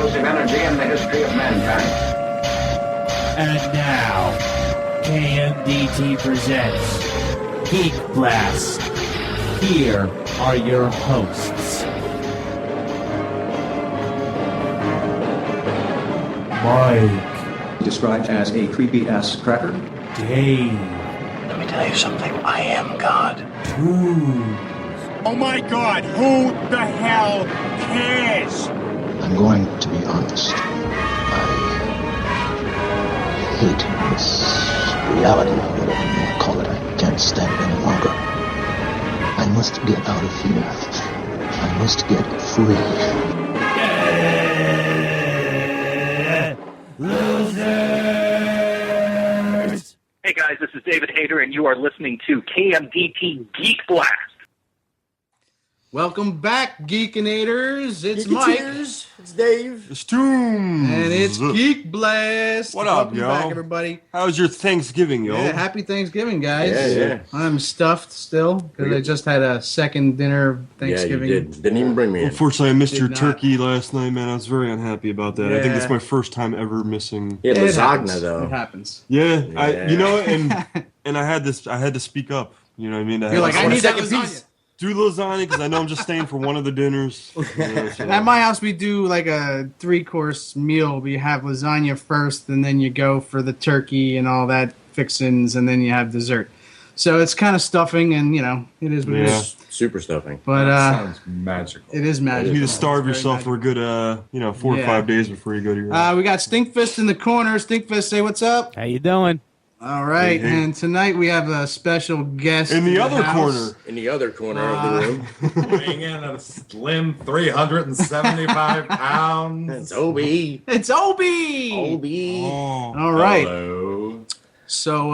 explosive energy in the history of mankind. And now, Kmdt presents Geek Blast. Here are your hosts. Mike. Described as a creepy-ass cracker. Dave. Let me tell you something. I am God. Toons. Oh my God, who the hell cares? I'm going to be honest. I hate this reality, whatever you want to call it. I can't stand it any longer. I must get out of here. I must get free. Losers! Hey guys, this is David Hayter, and you are listening to KMDT Geek Blast. Welcome back, Geekinators. It's Mike. It's Dave. It's Toons. And it's Geek Blast. What up, Welcome yo? back, everybody. How's your Thanksgiving, yo? Yeah, happy Thanksgiving, guys. Yeah. I'm stuffed still because I just had a second dinner of Thanksgiving. Yeah, you did. Didn't even bring me in. Unfortunately, I missed Did your not. turkey last night, man. I was very unhappy about that. I think that's Yeah. my first time ever missing. He had It lasagna, happens. though. It happens. Yeah, Yeah. you know, and I had to speak up. You know what I mean? You're like, I need that second lasagna. piece. do lasagna because I know I'm just staying for one of the dinners. You know, so. At my house, we do like a 3-course meal. We have lasagna first, and then you go for the turkey and all that fixins, and then you have dessert. So it's kind of stuffing, and, you know, it is what it Yeah. is. Super stuffing. But Sounds magical. it is You magical. need to starve It's very yourself for a good, 4 or Yeah. 5 days before you go to your. We got Stinkfist in the corner. Stinkfist, say what's up. How you doing? All right, Hey, hey. and tonight we have a special guest in the other house. corner. In the other corner of the room. Weighing in at a slim 375 pounds. It's Obi. It's Obi. Obi. Oh. All right. Hello. So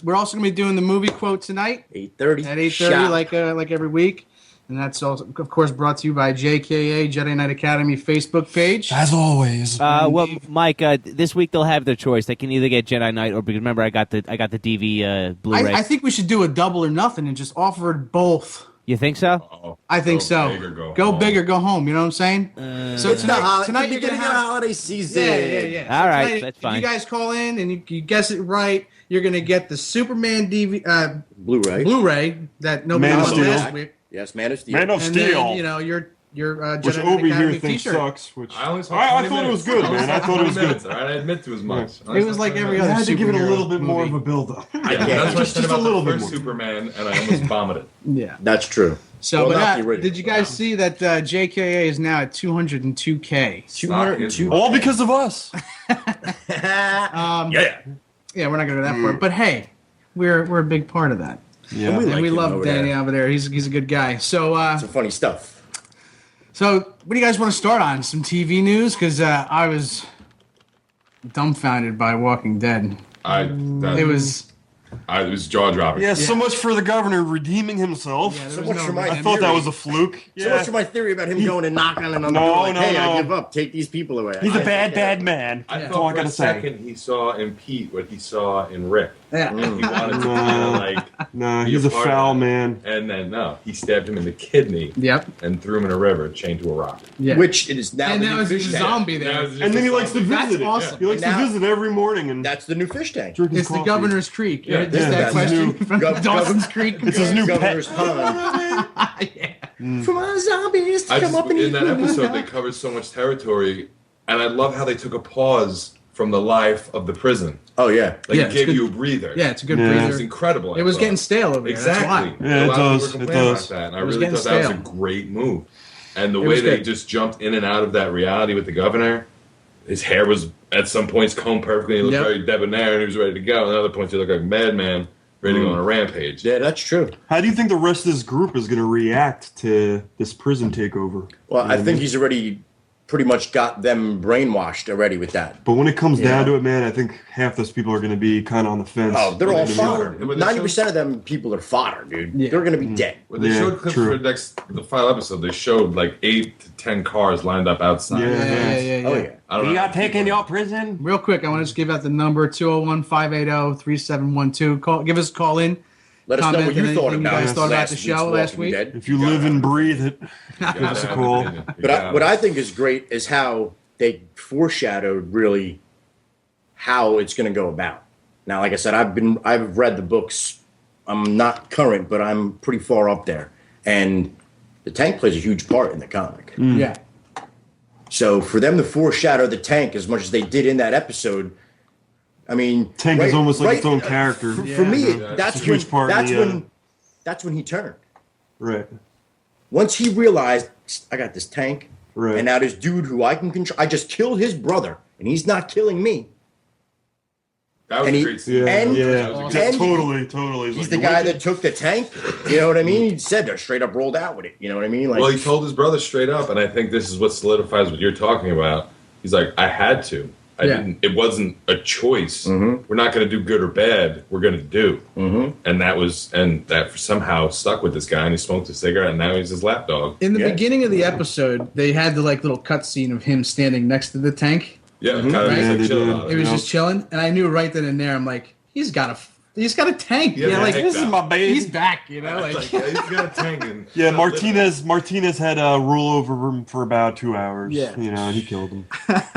we're also going to be doing the movie quote tonight 8:30. at 8:30, like every week, and that's also, of course, brought to you by JKA Jedi Knight Academy Facebook page. As always. Well, Mike, this week they'll have their choice. They can either get Jedi Knight or, because remember, I got the DV Blu-ray. I think we should do a double or nothing and just offer it both. You think so? Uh-oh. I think Go so. big or go Go home. big or go home. You know what I'm saying? So It's the tonight you're beginning gonna of the have. holiday season. Yeah. All right, tonight, that's if fine. you guys call in and you guess it right, you're gonna get the Superman Blu-ray. Blu-ray that nobody Man of won Steel. last week. Yes, Man of Steel. Man of And Steel. then, you know, your which Jedi Knight Obi here Academy thinks t-shirt. sucks. Which I only saw I 20 thought it was minutes. good, man. I thought it was 20 good. minutes, all right? I admit to as much. It was like every I other had to give it a superhero little bit more of movie. a build-up. Yeah, can't. that's what I said Just about a little the bit first more. Superman, and I almost vomited. Yeah. That's true. So, Well, but not the original. did you guys see that JKA is now at 202K? 202. All because of us. Yeah. Yeah, we're not gonna go that far, but hey, we're a big part of that, Yeah. And we and like we him love over Danny there. over there. He's a good guy. So Some funny stuff. so what do you guys want to start on? Some TV news, because I was dumbfounded by Walking Dead. It was jaw dropping. Yeah, so much for the governor redeeming himself. there So was much no for my I thought that was a fluke. So much for my theory about him going and knocking on the door. No, Like, no, hey, I no. give up. Take these people away. He's a I- bad, bad man. I That's thought all I for a gotta say. second he saw in Pete what he saw in Rick. Yeah. He wanted to kind of like, Nah, be he's a part of foul that. man. And then no, he stabbed him in the kidney Yep. and threw him in a river, chained to a rock. Yeah. Which it is now and the that new was a fish tank. zombie there. That was just And then he a likes to zombie. visit it. awesome. He likes Now- to visit every morning and That's the new fish tank. drink his It's the coffee. Governor's Creek. Yeah. Just Yeah, that that's question new. from Gov- Dawson's Gov- Creek. It's his new Governor's pet. pond. Yeah. For my zombies to I come just, up and in eat that me. episode, they covered so much territory, and I love how they took a pause from the life of the prison. Oh, yeah. Like Yeah, it it's gave good. you a breather. Yeah, it's a good Yeah. It was breather. incredible. I It was thought. getting stale over there. Exactly. That's why. Yeah, A it lot of does, people it were complaining does. about that, and I It was really getting thought that was a stale. great move. And the It way was they good. just jumped in and out of that reality with the governor, his hair was at some points combed perfectly. He looked Yep. very debonair, and he was ready to go. And at other points, he looked like a madman, ready to go on a rampage. Yeah, that's true. How do you think the rest of this group is going to react to this prison takeover? Well, I think he's already pretty much got them brainwashed already with that. But when it comes Yeah. down to it, man, I think half those people are going to be kind of on the fence. Oh, they're all Well, they fodder. showed- 90% of them people are fodder, dude. Yeah. They're going to be dead. Well, they Yeah, showed clips true. for the final episode. They showed like 8 to 10 cars lined up outside. Yeah. Yeah. Oh, yeah. I don't know. taken your prison? Real quick, I want to just give out the number 201-580-3712. Give us a call in. Let us know Comment what you on thought anything you about guys thought about last the week's show last Walking week. Dead. If you live and breathe it. You gotta us a have call. an opinion. You But gotta what have I think is great is how they foreshadowed really how it's going to go about. Now, like I said, I've read the books. I'm not current, but I'm pretty far up there. And the tank plays a huge part in the comic. Yeah. So for them to foreshadow the tank as much as they did in that episode, I mean, Tank is almost like its own character. For me, that's It's a huge part in the, that's when he turned. Right. Once he realized, I got this tank, Right. and now this dude who I can control, I just killed his brother, and he's not killing me. That was And a he- great scene. and- Yeah, totally. He's the guy that took the tank. You know what I mean? He said that straight up rolled out with it. You know what I mean? Like, Well, he told his brother straight up, and I think this is what solidifies what you're talking about. He's like, I had to. I didn't. It wasn't a choice. We're not going to do good or bad. We're going to do. And that somehow stuck with this guy, and he smoked a cigarette, and now he's his lapdog. In the beginning of the episode, they had the little cutscene of him standing next to the tank. Yeah, kind of Right? just chilling on It was just chilling, and I knew right then and there. I'm like, he's got a tank. Yeah, like this is my baby. He's back. You know, like yeah, he's got a tank. And Yeah, Martinez had a rule over him for about 2 hours. Yeah. You know, and he killed him.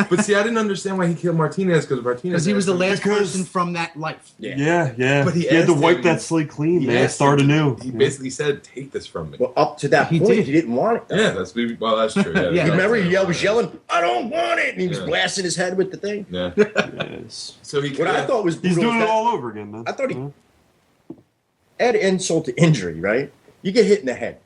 But see, I didn't understand why he killed Martinez because he was the last Because- person from that life. Yeah. But he he had to asked wipe him- that slate clean, he man. asked Start him- anew. He basically said, "Take this from me." well, up to that He point, did. he didn't want it. Though. Yeah, that's true. Yeah, Yeah. You remember he was yelling, "I don't want it," and he was Yeah. blasting his head with the thing. Yeah. Yes. So he. What I thought was He's brutal doing is it that- all over again, man. I thought he Yeah. add insult to injury, right? You get hit in the head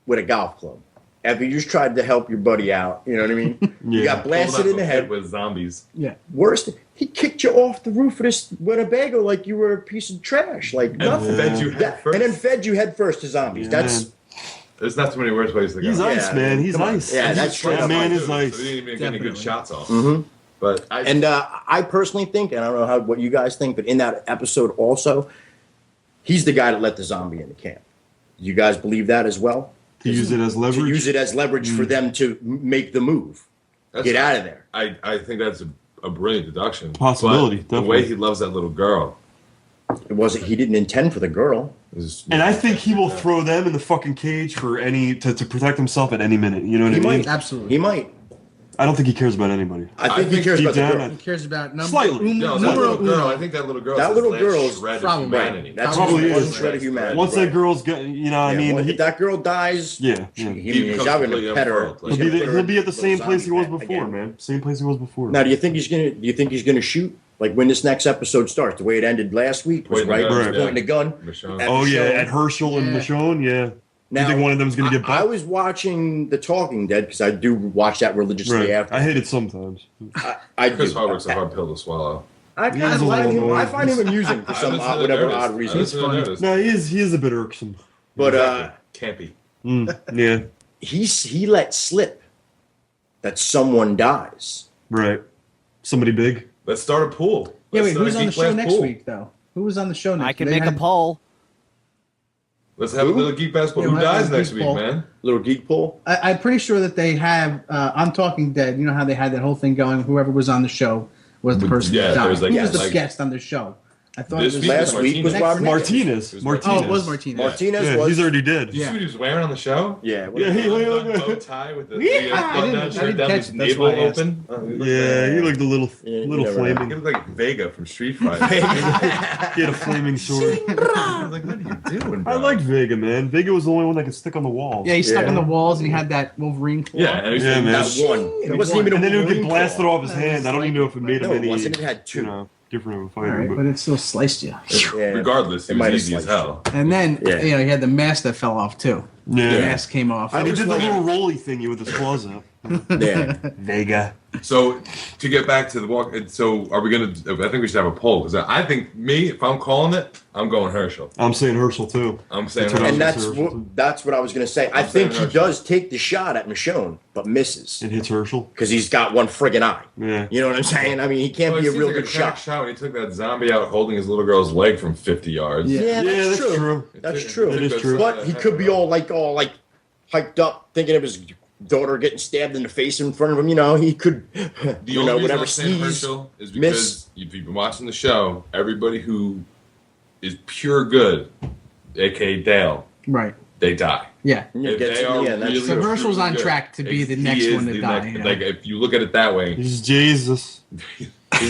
with a golf club after you just tried to help your buddy out. You know what I mean? You Yeah. got blasted in the head. with zombies. Yeah. Worst, he kicked you off the roof of this Winnebago like you were a piece of trash, like nothing. fed you head first. And then fed you head first to zombies. Yeah. That's There's not too many worse ways to go. He's ice, Yeah, man. He's come on. ice. Yeah, that's straight that up man ice. is So ice. he didn't even get any good Definitely. shots off. Mhm. But and I personally think, and I don't know what you guys think, but in that episode also, he's the guy that let the zombie in the camp. You guys believe that as well? To use it as leverage. To use it as leverage for them to make the move, get out of there. I think that's a brilliant deduction. Possibility, But the way definitely. he loves that little girl It wasn't. He didn't intend for the girl. is. And I think he will throw them in the fucking cage for to protect himself at any minute. You know what He I mean? might. Absolutely. He might. I don't think he cares about anybody. I think he think cares deep about the down, girl. He cares about Slightly. No, that numero little girl. uno. I think that little girl. That is little his last girl's shred of probably- humanity. That's Probably one is. shred of humanity. Once right. that girl's got, you know, I Yeah, mean, well, he, if that girl dies, yeah. he's becomes not going completely to pet her. unfurled. He'll be at the same place he was Zombie before, again. man. Same place he was before. Now, do you think he's gonna shoot? Like when this next episode starts, the way it ended last week was Pointing the right. gun, He's right. pointing the gun. Michonne. at Oh yeah, Michonne. at Herschel and Yeah. Michonne, yeah. Now, you think one of them's gonna get I bucked? was watching The Talking Dead because I do watch that religiously Right. after. I hate it sometimes. I Chris do. Hardwick's a hard pill to swallow. I kind He's of a like little him. I annoying. find him amusing for some odd, whatever odd reason. He's funny. No, he is a bit irksome. But Campy. Yeah, he let slip that someone dies. right. Somebody big. Let's start a pool. Yeah, Let's wait, start who's a on the Geek show Blast next pool. week, though? Who was on the show next I can They make a had- poll. Let's have a little geek basketball. Yeah, Who we'll have dies a next geek week, poll. man? Little geek pool. I'm pretty sure that they have on Talking Dead. You know how they had that whole thing going. Whoever was on the show was the person Yeah, that there died. was like- Who yeah, was the like- guest on the show? I thought This it was week Last week was Next- Robert Martinez. It was Martinez. Oh, it was Martinez. Martinez Yeah, was. he's already dead. Did you see Yeah. what he was wearing on the show? Yeah. Yeah, he Bow tie with the Yeah, I button didn't- down I shirt didn't down catch his it. That's navel why I asked. open. Oh, he looked Yeah, he looked a little Yeah, you little never know. He flaming. looked like Vega from Street Fighter. He had a flaming sword. I was like, what are you doing, bro? I like Vega, man. Vega was the only one that could stick on the wall. Yeah, he stuck Yeah. on the walls and he had that Wolverine claw. Yeah, and Yeah, man. That one. It wasn't even a And then it would get Wolverine blasted claw. off his hand. I don't even know if it made him No, it any, wasn't. It had two. you know, different of a All fighter. right, but but it still sliced you. Yeah. Regardless, It it might was have easy as sliced hell. And then Yeah. he had the mask that fell off too. The yeah. mask came off. And he was did the like- little rolly thingy with his claws up. Yeah. Vega. So to get back to the walk, so are we gonna? I think we should have a poll because I think if I'm calling it, I'm going Herschel. I'm saying Herschel too. I'm saying That's what Herschel. And that's what I was going to say. I think he saying does take the shot at Michonne, but misses It hits Herschel. because he's got one friggin' eye. Yeah. You know what I'm saying? I mean, he can't Well, be it a seems real like good a crack shot. when he took that zombie out holding his little girl's leg from 50 yards. Yeah. Yeah, that's true. That's true. It is true. But he could be all hyped up, thinking of his daughter getting stabbed in the face in front of him. You know, he could, The only reason whatever I'm saying sneeze, Herschel is because miss. if you've been watching the show, everybody who is pure good, aka Dale, Right. they die. Yeah. Yeah, If gets- they are yeah, that's- really So Herschel's on good, track to be the he next is one to the die, next- yeah. Like if you look at it that way, He's Jesus.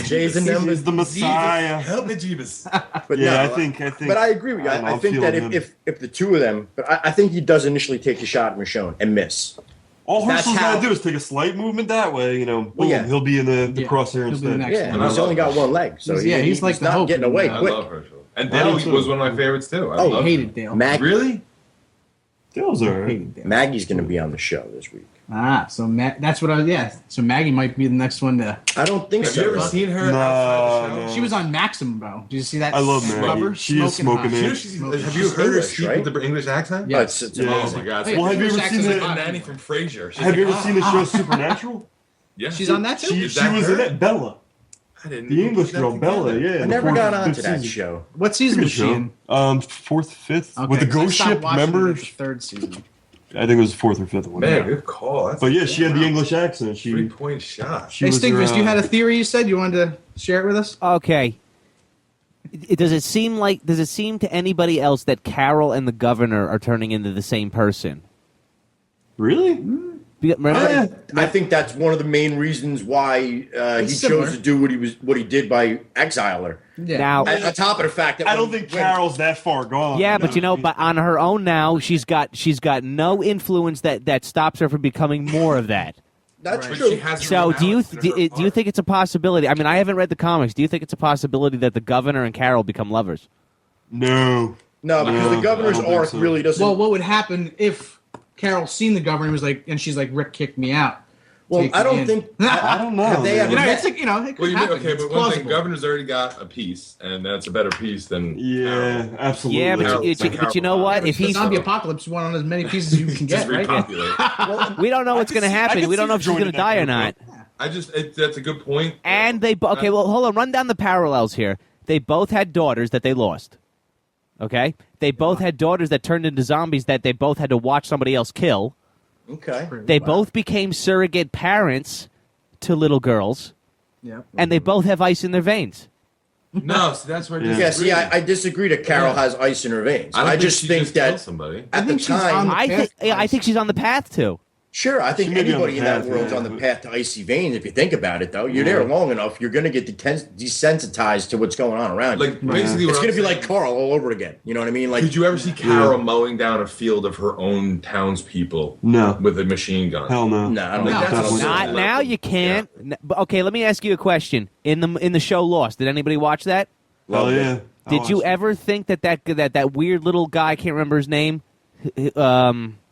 Jay's and them, He's the Messiah. Help me, Jeebus. but Yeah, no, I think. But I agree with you. I don't know, I I'm think that feeling if the two of them, but I think he does initially take the shot at Michonne and miss. all that's Herschel's how- got to do is take a slight movement that way. You know, boom, yeah. he'll be in the Yeah, crosshair he'll be the instead. next Yeah, one. and he's only got one leg, so He's like the not hope getting in away that. I quick. love Herschel. And I Dale do too. was one of my favorites too. I Oh, love Hated him. Dale. Really? Dale's alright. Hated Dale. Maggie's going to be on the show this week. So that's what I was. Yeah, so Maggie might be the next one to. I don't think Have so. you ever seen her outside the show? She was on Maximum, bro. Did you see that? I love that Maggie. cover? She is smoking hot. it. You know she's, Smoking have hot. you heard her English, speak right? with the English accent? Yeah. It's Yeah. Oh amazing. my god! Hey, Well, have you English ever seen accent's the- hot. Nanny from Frasier. She's Have you like, ever seen the show Supernatural? Yeah, She's on that too. She Is that was her? in it. Bella, I didn't the even English put that girl, Bella. together. Yeah, I in never the got fourth- onto fifth that season. show. What season Good was she show. in? Fourth, fifth, Okay, with the 'cause I ghost stopped ship. watching it Remember? at the third season. I think it was fourth or fifth one. Man, good call. That's But yeah, she had the English accent. She 3-point shot. she Hey, was Stinkfist, you had a theory. You said you wanted to share it with us. Okay. Does it seem to anybody else that Carol and the governor are turning into the same person? really. Remember? I think that's one of the main reasons why he It's similar. chose to do what he did by exile her. Yeah. Now, And on top of the fact that I don't think Carol's that far gone. yeah, but but on her own now, she's got no influence that stops her from becoming more of that. that's But true. she has So her do you mouth in her do you think it's a possibility? I mean, I haven't read the comics. Do you think it's a possibility that the governor and Carol become lovers? No. No, because No, the governor's I don't think arc so. really doesn't. Well, what would happen if Carol seen the governor and was like, and she's like, Rick kicked me out. Well, Take I me don't in. think. I don't know. Have they man. ever You know, met? it's like, it Well, could you happen. okay, It's but one thing, plausible. governor's already got a piece, and that's a better piece than Yeah, Carol. absolutely. Yeah, Carol- but you know what? If the he's zombie apocalypse, you want as many pieces as you can Just get, right? repopulate. we don't know what's I can going to see- I happen. can We don't see know if she's joining going to that die or group, not. That's a good point. And they okay. Well, hold on. Run down the parallels here. They both had daughters that they lost. Okay, they both had daughters that turned into zombies that they both had to watch somebody else kill. Okay. They both became surrogate parents to little girls, Yeah. and they both have ice in their veins. No, so that's where I Yeah. Yeah, disagree. see, I disagree that Carol Yeah. has ice in her veins. don't I just she think killed that somebody. at the think she's on time, the- I think she's on the path to. sure, I think She may be on anybody the in that path, world's yeah, on the but- path to icy veins. If you think about it, though, you're there long enough, you're going to get desensitized to what's going on around you. Like basically, It's what going to I'm be saying- like Carl all over again. You know what I mean? Like, Did you ever see Carol mowing down a field of her own townspeople? No. with a machine gun. Hell no. no, I don't No, think that's definitely what- Not now. You can't. But okay, let me ask you a question. In the show Lost, did anybody watch that? Hell Loved it. yeah. I Did you watched it. ever think that weird little guy? I can't remember his name.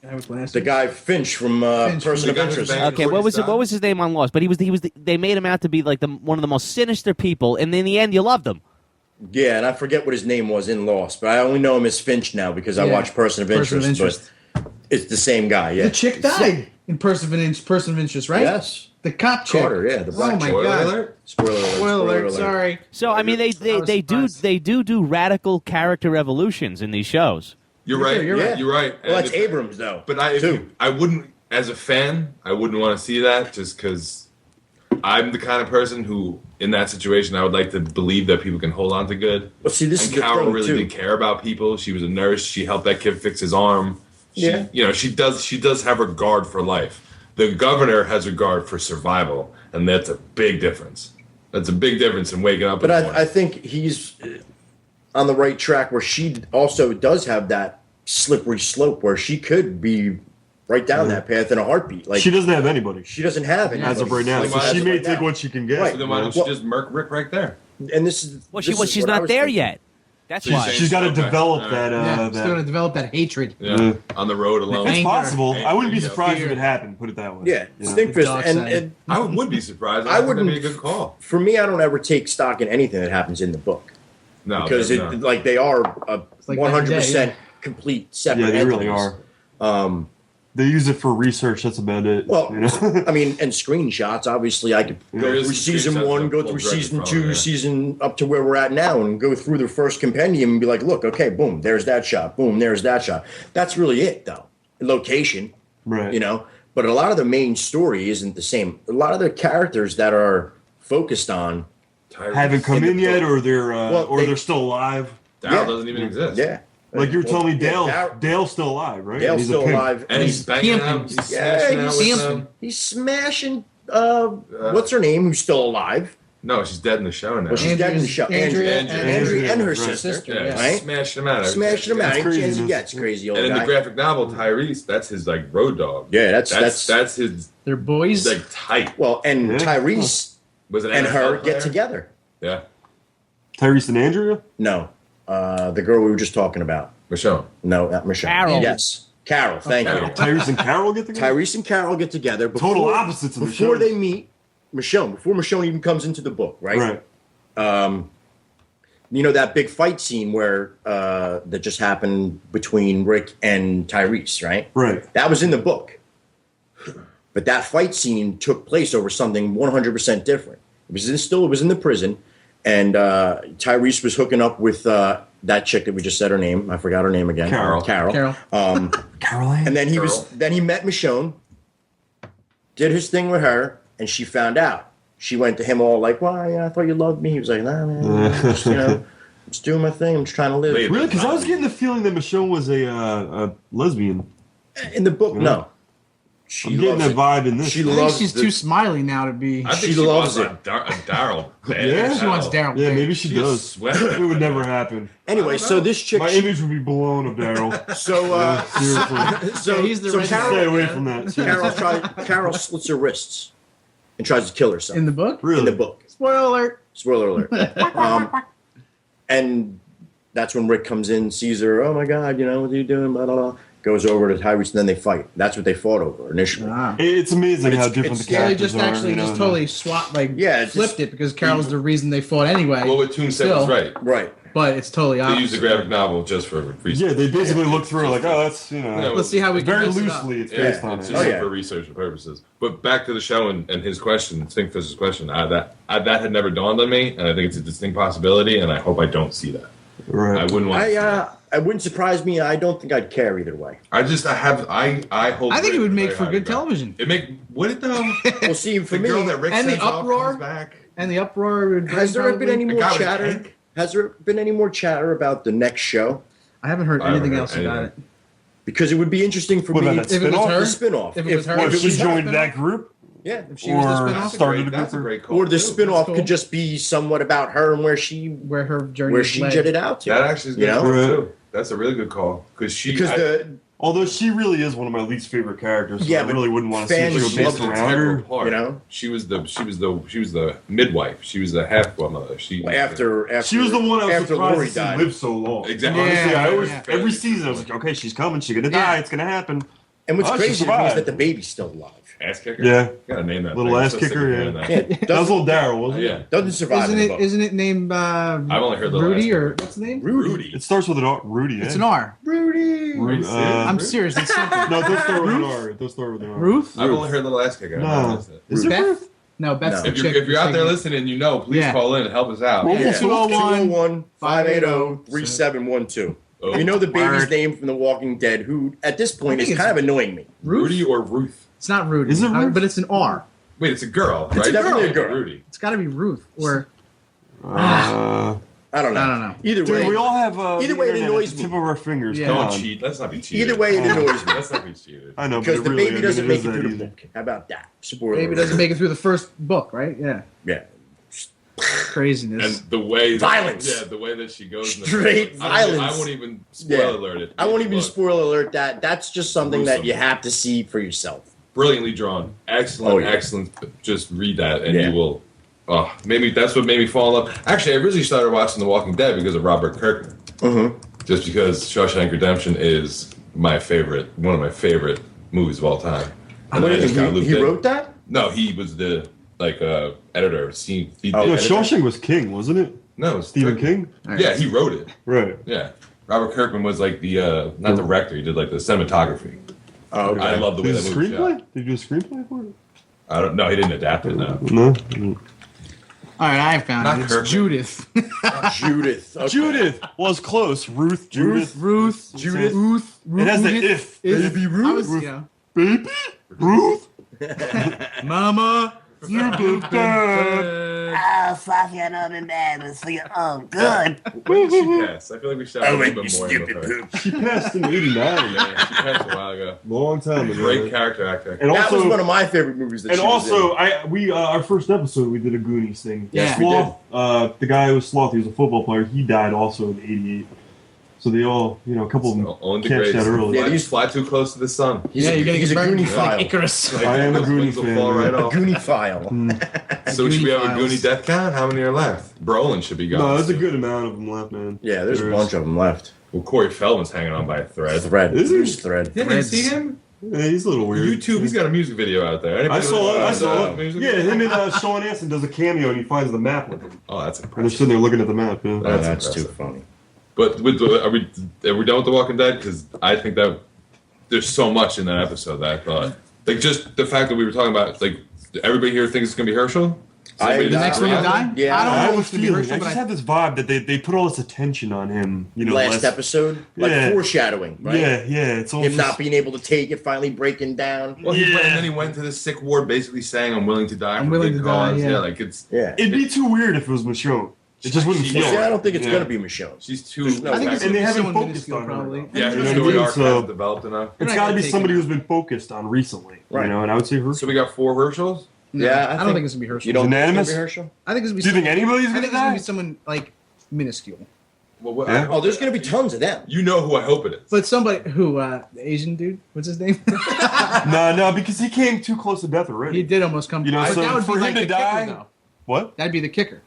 Guy with glasses. The guy Finch from Finch Person from of the Interest. Guns N' Okay, what was his name on Lost? But he was they made him out to be like one of the most sinister people, and in the end, you loved him. Yeah, and I forget what his name was in Lost, but I only know him as Finch now because I Yeah. watch Person of Person of Interest. But it's the same guy. Yeah. The chick died in Person of Interest, right? Yes. The cop chick. Carter. Yeah. The black Oh my chick. Spoiler god. alert. Spoiler alert. Spoiler alert. Sorry. So I mean, they do radical character evolutions in these shows. You're right. You're right. You're right. Well, And that's if- Abrams though. But I wouldn't, as a fan, I wouldn't want to see that just because I'm the kind of person who, in that situation, I would like to believe that people can hold on to good. Well, see, this And is the Carol thing really too. did care about people. She was a nurse. She helped that kid fix his arm. She, Yeah. You know, she does have regard for life. The governor has regard for survival, and that's a big difference. That's a big difference in waking up. But in the morning. I think he's on the right track where she also does have that slippery slope where she could be right down that path in a heartbeat. Like She doesn't have anybody she doesn't have it as of right now, Like, so as she of may right take now. what she can get. Right. So then why don't you just murk Rick right there? And this is Well, this is she's what I not was there thinking. yet. That's So you're why. saying- She's got to Okay. develop All that. right. Yeah, it's going to develop that hatred. Yeah, on the road alone. It's Anger. possible. I wouldn't be Yeah. surprised if it happened. Put it that way. Yeah, You know? Stinkfist, Dark and, side. and I would be surprised. I I wouldn't wouldn't- be a good call. for me, I don't ever take stock in anything that happens in the book No, because no. like they are a like 100% that complete separate. Yeah, they really entities. are. They use it for research. That's about it. Well, you know? I mean, and screenshots. Obviously, I could There go is through some season screenshots one, that go pull through directly season from two, it, yeah. season up to where we're at now, and go through the first compendium and be like, look, okay, boom, there's that shot, boom, there's that shot. That's really it, though. Location, right. you know. But a lot of the main story isn't the same. A lot of the characters that are focused on, Tyrese. haven't come in the in yet, book. or they're Well, or they- they're still alive. Daryl Yeah. doesn't even exist. yeah. Like you were telling me, Yeah, Dale's still alive, right? Dale's He's a still pimp. alive, And he's banging pimping. out. He's smashing out with them. he's smashing. What's her name? Who's still alive? No, she's dead in the show now. Well, she's dead in the show. Andrea and her right. sister, yeah, right? smashing them out. Smashing them out. That's Any chance crazy. he gets, crazy old And in guy. the graphic novel, Tyrese, that's his like road dog. Yeah, that's his They're boys. like type. well, and Yeah. Tyrese Was it and NFL her player? get together. Yeah, Tyrese and Andrea? No, the girl we were just talking about. Michonne. No, not Michelle. Carol. Yes, Carol. Thank you. Tyrese and Carol get together? Tyrese and Carol get together. Total opposites of the before shows. they meet Michonne. Before Michonne even comes into the book, right? Right. You know that big fight scene where that just happened between Rick and Tyrese, right? Right. That was in the book, but that fight scene took place over something 100% different. It was in the prison, and Tyrese was hooking up with that chick that we just said her name. I forgot her name again. Carol. Carol. Caroline? And then he met Michonne, did his thing with her, and she found out. She went to him all like, "Well, yeah, I thought you loved me." He was like, "Nah, man, I'm just, I'm just doing my thing. I'm just trying to live." Wait. Really? Because I was getting the feeling that Michonne was a lesbian. In the book, no. She I'm getting loves that vibe in this. She I think loves she's the- too smiley now to be. I think She she loves wants a Daryl. bad Yeah? as She wants hell. Daryl. Yeah, maybe she She's does. sweating. It would never happen. Anyway, so this chick. My image would be blown of Daryl. So, Seriously. so he's the so red Stay Carol, away from that. Carol slits her wrists and tries to kill herself In the book? Really? in the book. Spoiler alert. Spoiler alert. And that's when Rick comes in, sees her. Oh my God, what are you doing? Blah, blah, blah. Goes over to Tyrese, and then they fight. That's what they fought over initially. Ah. It's amazing how It's- different the it's- Yeah, they characters just are. actually just totally swapped, Yeah, it's flipped just- it because Carol's the reason they fought anyway. Well, what Toon said was Still. right. Right. But it's totally They opposite. use the graphic novel just for research. Yeah, they basically look through it like, oh, that's, Yeah, Let's see how we can very mix it up. loosely it's Yeah, based on it's it. just Oh, yeah. for research purposes. But back to the show and his question, Stinkfish's question, that had never dawned on me, and I think it's a distinct possibility, and I hope I don't see that. Right. I wouldn't want to see that. It wouldn't surprise me. I don't think I'd care either way. I hope. I think it would Rick make is for very good high television. would it though? Well, see, for The me, girl that Rick And the sends off uproar? comes back. And the uproar would has there probably- been any A more guy with a chatter? tank? Has there been any more chatter about the next show? I haven't heard I haven't anything heard else about anything. it. Because it would be interesting for What me. about that If it was spin-off? her? The spin-off. If it was her, What, if she She's not joined spin-off? that group? Yeah. If she was the Or spin-off, started a That's a group? great call. Or the too. spin-off cool. could just be somewhat about her and where she where her journey led. jetted out to. That actually is You good know? call, Right. too. That's a really good call because Although she really is one of my least favorite characters, so Yeah, I but really wouldn't want to see a fans show based love the around her. part. You know? she was the midwife. She was the half mother. after She was the one I was after surprised Lori to see died. live so long. Exactly. Honestly, Yeah, I always yeah. every season I was like, okay, she's coming, she's gonna die, it's gonna happen. And what's Oh, she crazy to me is survived. that the baby's still alive. Ass kicker. Yeah. Gotta name that. Little thing. I'm ass so sick of kicker, hearing yeah. that. That was little Daryl, wasn't it? Yeah. Doesn't survive Isn't in the it? book. Isn't it named I've only heard the Rudy last or one. what's the name? Rudy. It starts with an R. Rudy. It's eh? an R. Rudy. Ru- I'm serious. It's something. No, don't start with an R. Don't start with an R. Ruth? I've only heard the ass kicker. I've No. never listened. Is it Beth? Ruth? No, Beth's No. the If chick. you're out there singing. listening, please Yeah. call in and help us out. Yeah. 201 580-3712. Oh, You know the baby's word. name from The Walking Dead, who at this point I is think kind of annoying me. Rudy or Ruth? It's not Rudy. Is it Ruth? But it's an R. Wait, it's a girl, right? It's definitely a girl. Rudy. It's got to be Ruth or Uh, I don't know. I don't know. Either dude, way, we all have Either the way, it internet at annoys the me. tip of our fingers. Yeah. Come Don't on. cheat. Let's not be cheated. either way, it annoys me. Let's not be cheated. I know, but Because it the really, baby doesn't make it that through the easy. book. How about that? Spoiler baby alert. doesn't make it through the first book, right? Yeah. Yeah. Craziness. And the way Violence. Yeah, the way that she goes. In the Straight book, I violence. won't even spoiler Yeah. alert it. I won't even Look, spoiler alert that. That's just something that Gruesome. you have to see for yourself. Brilliantly drawn, excellent, Oh, yeah. excellent. Just read that, and Yeah. you will. Oh, maybe that's what made me fall in love. Actually, I originally started watching The Walking Dead because of Robert Kirkman. Mm-hmm. Just because Shawshank Redemption is one of my favorite movies of all time. And then I just kinda looped He in. wrote that? No, he was the editor. He did Oh, Yeah, edit- Shawshank was king, wasn't it? No, it was Stephen Kirkman. King? Yeah, he wrote it. Right. Yeah, Robert Kirkman was like the not the director. He did like the cinematography. Oh, okay. I love the way Did that you movie screenplay? shot. Did you do a screenplay for it? I don't know. He didn't adapt it. No. No. All right, I found Not it. It's Kirkman. Judith. Judith. Okay. Judith was close. Ruth, Judith. Ruth. Judith. Ruth. It has the if. Baby Ruth. I was, Ruth. Baby? Ruth? Mama. You did good. Oh, fuck it up in bed. Let's see it. Oh, good. When did she pass? I feel like we should have a Oh, little you bit more in stupid with her. She passed in '89. Yeah, she passed a while ago. Long time ago. Great character actor. And That also, was one of my favorite movies. That and she was also, in. our first episode we did a Goonies thing. Yes, we Sloth, the guy who was Sloth, he was a football player. He died also in '88. So they all, a couple of them Own the catch grace. that early. Yeah, you fly too close to the sun. He's a Goonie file. Icarus. Like, I am a those Goonie wings will fan, fall man. right A off. Goonie file. So should we have a Goonie Goonie death count? How many are left? Brolin should be gone. No, there's a soon. good amount of them left, man. Yeah, there's a There is. bunch of them left. Well, Corey Feldman's hanging on by a thread. Thread. Is he? There's thread. Didn't you see him? Yeah, he's a little weird. YouTube, he's got a music video out there. I Anybody saw it. music Yeah, video? him and Sean Astin does a cameo and he finds the map with him. Oh, that's And they're impressive. sitting there looking at the map. Yeah. Oh, that's impressive. too funny. But are we done with The Walking Dead? Because I think that there's so much in that episode that I thought, like, just the fact that we were talking about, like, everybody here thinks it's gonna be Herschel. The next one to die? Yeah. I don't I know have a what's going to be feeling. Herschel, I but just I have this vibe that they put all this attention on him. Last episode, like Yeah. foreshadowing, right? Yeah. It's all Him just, not being able to take it, finally breaking down. Well, Yeah. and then he went to the sick ward, basically saying, "I'm willing to die I'm for willing big to die, cause." yeah. Like it's Yeah. It'd be too weird if it was Michonne. It just wouldn't feel See, I right. don't think it's Yeah. gonna be Michonne. she's too. There's no I think it's And they gonna be haven't someone focused minuscule, on her. probably. yeah, You her know what I story mean? arc So- hasn't developed enough. They're It's not got to gonna be take somebody it. who's been focused on recently. Right. And I would say her. So we got 4 Herschels. No, Yeah, I don't think it's going to be Herschel. You don't Unanimous? think it's gonna be Herschel? I think it's going to be Do you think anybody's I gonna think it's going die? to be someone, like, minuscule. Well, what, Yeah. Oh, there's gonna be tons of them. you know who I hope it is. But somebody who, the Asian dude, what's his name? No, because he came too close to death already. He did almost come. You know, but so that would for be him like to the die- kicker, though. What? That'd be the kicker.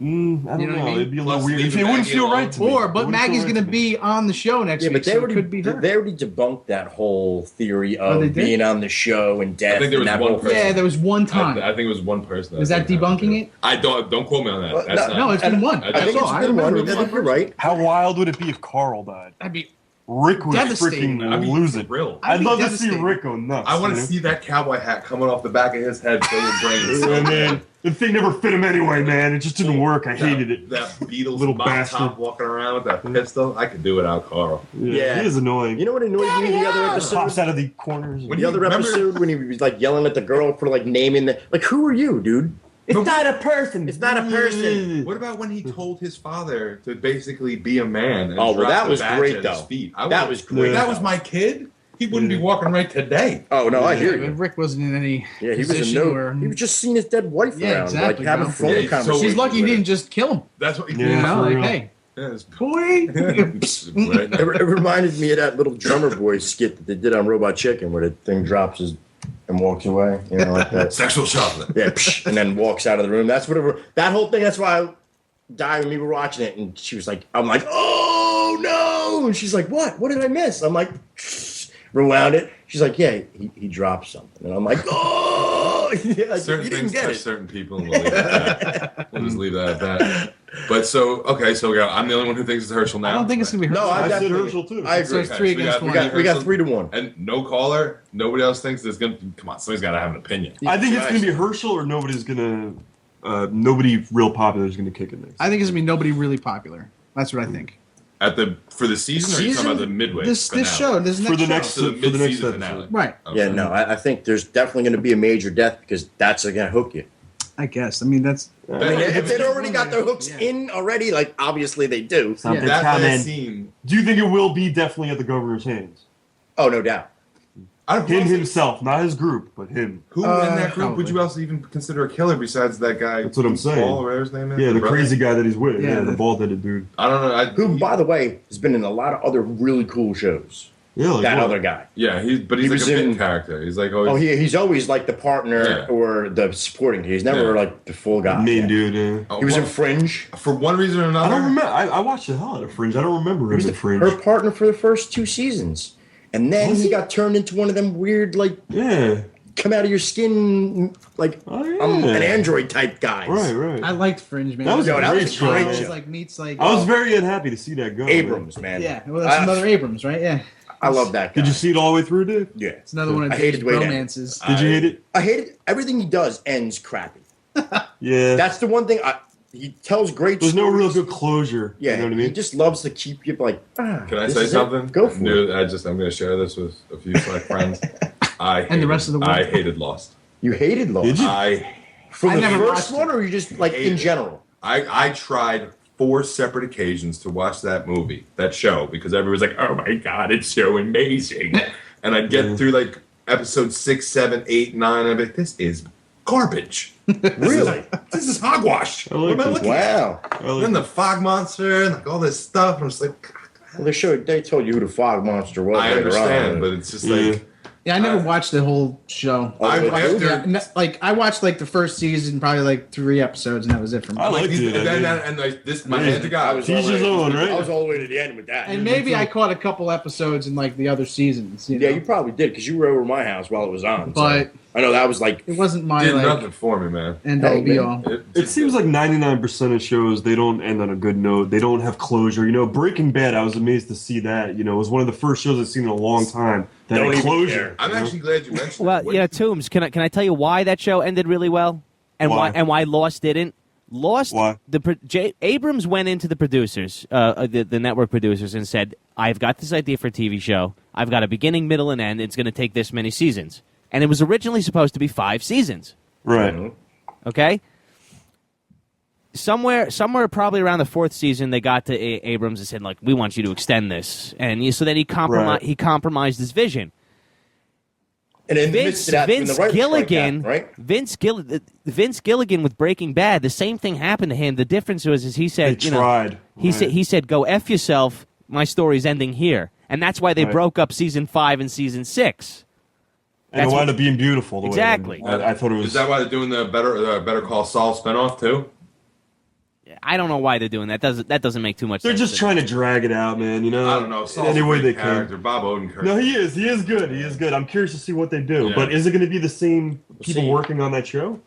I don't You know what I know. mean? It'd be a Plus little weird. If leaving it wouldn't Maggie feel alone. right to me. Or, It but wouldn't Maggie's feel right going to to me. be on the show next Yeah, week, but they so it already could be her. they already debunked that whole theory they of did? being on the show and death. I think there and was that one whole person. Yeah, there was one time. I think it was one person. Is that didn't have to debunking do it? I don't quote me on that. Well, That's not, No, it's been one. I I think saw. it's I been one. remember I it was think one you're right. How wild would it be if Carl died? That'd be Rick would Devastating. freaking I'd be lose it. thrilled. I'd be love to see devastated. Rick go nuts. I want you to know? see that cowboy hat coming off the back of his head filled with brains. Yeah, man. The thing never fit him anyway, man. It just didn't work. I hated it. That Beatles Little mop bastard. top walking around with that pistol. I could do without Carl. Yeah. He is annoying. You know what annoyed me the other Just episode? pops out of the corners. When The other Remember- episode when he was like yelling at the girl for like naming the like, who are you, dude? It's not a person. It's not a person. What about when he told his father to basically be a man? And Oh, well, drop that the was badge great, at his though. feet? That was great. If that was my kid, he wouldn't be walking right today. Oh no, I hear but you. Rick wasn't in any Yeah, he was a position no. where He was just seeing his dead wife Yeah, around, exactly, like having bro. phone Yeah, he's so conversations. She's lucky he with it. didn't just kill him. That's what he Yeah, You know, for like, real. hey, Yeah, it's boy. right now. It reminded me of that little drummer boy skit that they did on Robot Chicken, where the thing drops his and walks away, you know, like that. Sexual chocolate. Yeah, psh, and then walks out of the room. That's whatever. That whole thing. That's why I died when we were watching it, and she was like, "I'm like, oh no!" And she's like, "What? What did I miss?" I'm like, rewound it. She's like, "Yeah, he dropped something," and I'm like, "Oh, yeah, like, Certain you didn't things get touch it." certain people, and we'll leave it at that. We'll just leave that at that. But so, okay, so I'm the only one who thinks it's Herschel now. I don't think it's gonna be her. No, I said definitely- Herschel too. I So agree. it's 3 against 1. We got Herschel. 3-1. And no caller, nobody else thinks there's gonna. Come on, somebody's got to have an opinion. I think it's going to be Herschel or nobody's going to... nobody real popular is going to kick it next. I think it's gonna be nobody really popular. That's what I think. For the season, or are you talking about the midway? This finale? show, this next For the show. next- So the for the next mid-season episode. finale. Right. Okay. Yeah, no, I think there's definitely going to be a major death because that's going to hook you. I guess. I mean, that's I mean, if they'd already got their hooks in already, like obviously they do. Something That coming. scene. Do you think it will be definitely at the governor's hands? Oh, no doubt. Him himself, not his group, but him. Who in that group would probably. you also even consider a killer besides that guy? That's what I'm saying. Paul, or whatever his name is. Yeah, the brother? crazy guy that he's with. Yeah, Yeah, the the- bald-headed dude. I don't know. Who, by the way, has been in a lot of other really cool shows. Yeah, like That what? other guy. Yeah, he's He like was a bit in- character. He's like Oh, always. he's always like the partner Yeah. or the supporting. He's never Yeah. like the full guy. Main Yeah. dude. Yeah. Oh, He was in well, Fringe. for one reason or another. I don't remember. I watched the hell out of Fringe. I don't remember He him was in Fringe. her partner for the first 2 seasons. And then Was he he? got turned into one of them weird, like, Yeah. come out of your skin, like, Oh, yeah. I'm an android type guy. Right, right. I liked Fringe, man. That was a Yo, that great was a show. great man. show. Like meets like. I was very unhappy to see that go. man. Abrams, man. Yeah, well, that's another Abrams, right? Yeah, I love that guy. Did you see it all the way through, Dave? Yeah. it's another one of I hated these the way that- romances. Did you hate it? I hate it. Everything he does ends crappy. Yeah. That's the one thing. He tells great There's no stories. real good closure. Yeah, You know what I he mean? just loves to keep you like, Can I this say is it. something? Go for it. I'm going to share this with a few select friends. And the rest of the world. I hated Lost. You hated Lost. Did you? I From I the never first watched one, or you just like in general? I tried 4 separate occasions to watch that show, because everyone's like, "Oh my god, it's so amazing!" And I'd get through like episode 6, 7, 8, 9, and I'd be like, "This is garbage." Really? This is hogwash. I like What am I this. looking Wow. at? And then the fog monster and like all this stuff. And I'm just like, Well, they told you who the fog monster was. I later understand, on. but it's just like. Yeah, I never watched the whole show. I watched like the first season, probably like 3 episodes, and that was it for me. I liked it. My hand to God. Teach his own, right? I was all the way to the end with that. And maybe I caught a couple episodes in like the other seasons. You know? Yeah, you probably did, because you were over my house while it was on. But I know that was like it wasn't my Did like nothing for me, man. end all be all. It seems like 99% of shows, they don't end on a good note. They don't have closure. You know, Breaking Bad, I was amazed to see that. You know, it was one of the first shows I've seen in a long time that Don't had even closure. care. I'm actually glad you mentioned Well, it. yeah, Toombs, can I tell you why that show ended really well, and why Lost didn't? Lost. Why? Abrams went into the producers, the network producers, and said, "I've got this idea for a TV show. I've got a beginning, middle, and end. It's going to take this many seasons." And it was originally supposed to be 5 seasons. Right. Okay. Somewhere, probably around the 4th season, they got to Abrams and said, "Like, we want you to extend this," and so then he compromised his vision. And then Vince Gilligan, right? Vince Gilligan with Breaking Bad, the same thing happened to him. The difference was, he said, They tried. He said, "Go F yourself. My story's ending here," and that's why they broke up season 5 and season 6. And it wound up being beautiful. Exactly. I thought it was. Is that why they're doing the Better Call Saul spinoff too? I don't know why they're doing that. That doesn't make too much They're sense. just trying to drag it out, man. You know, I don't know. Saul's any a way great they character. can. Bob Odenkirk. No, he is. He is good. He is good. I'm curious to see what they do. Yeah. But is it going to be the same people working on that show?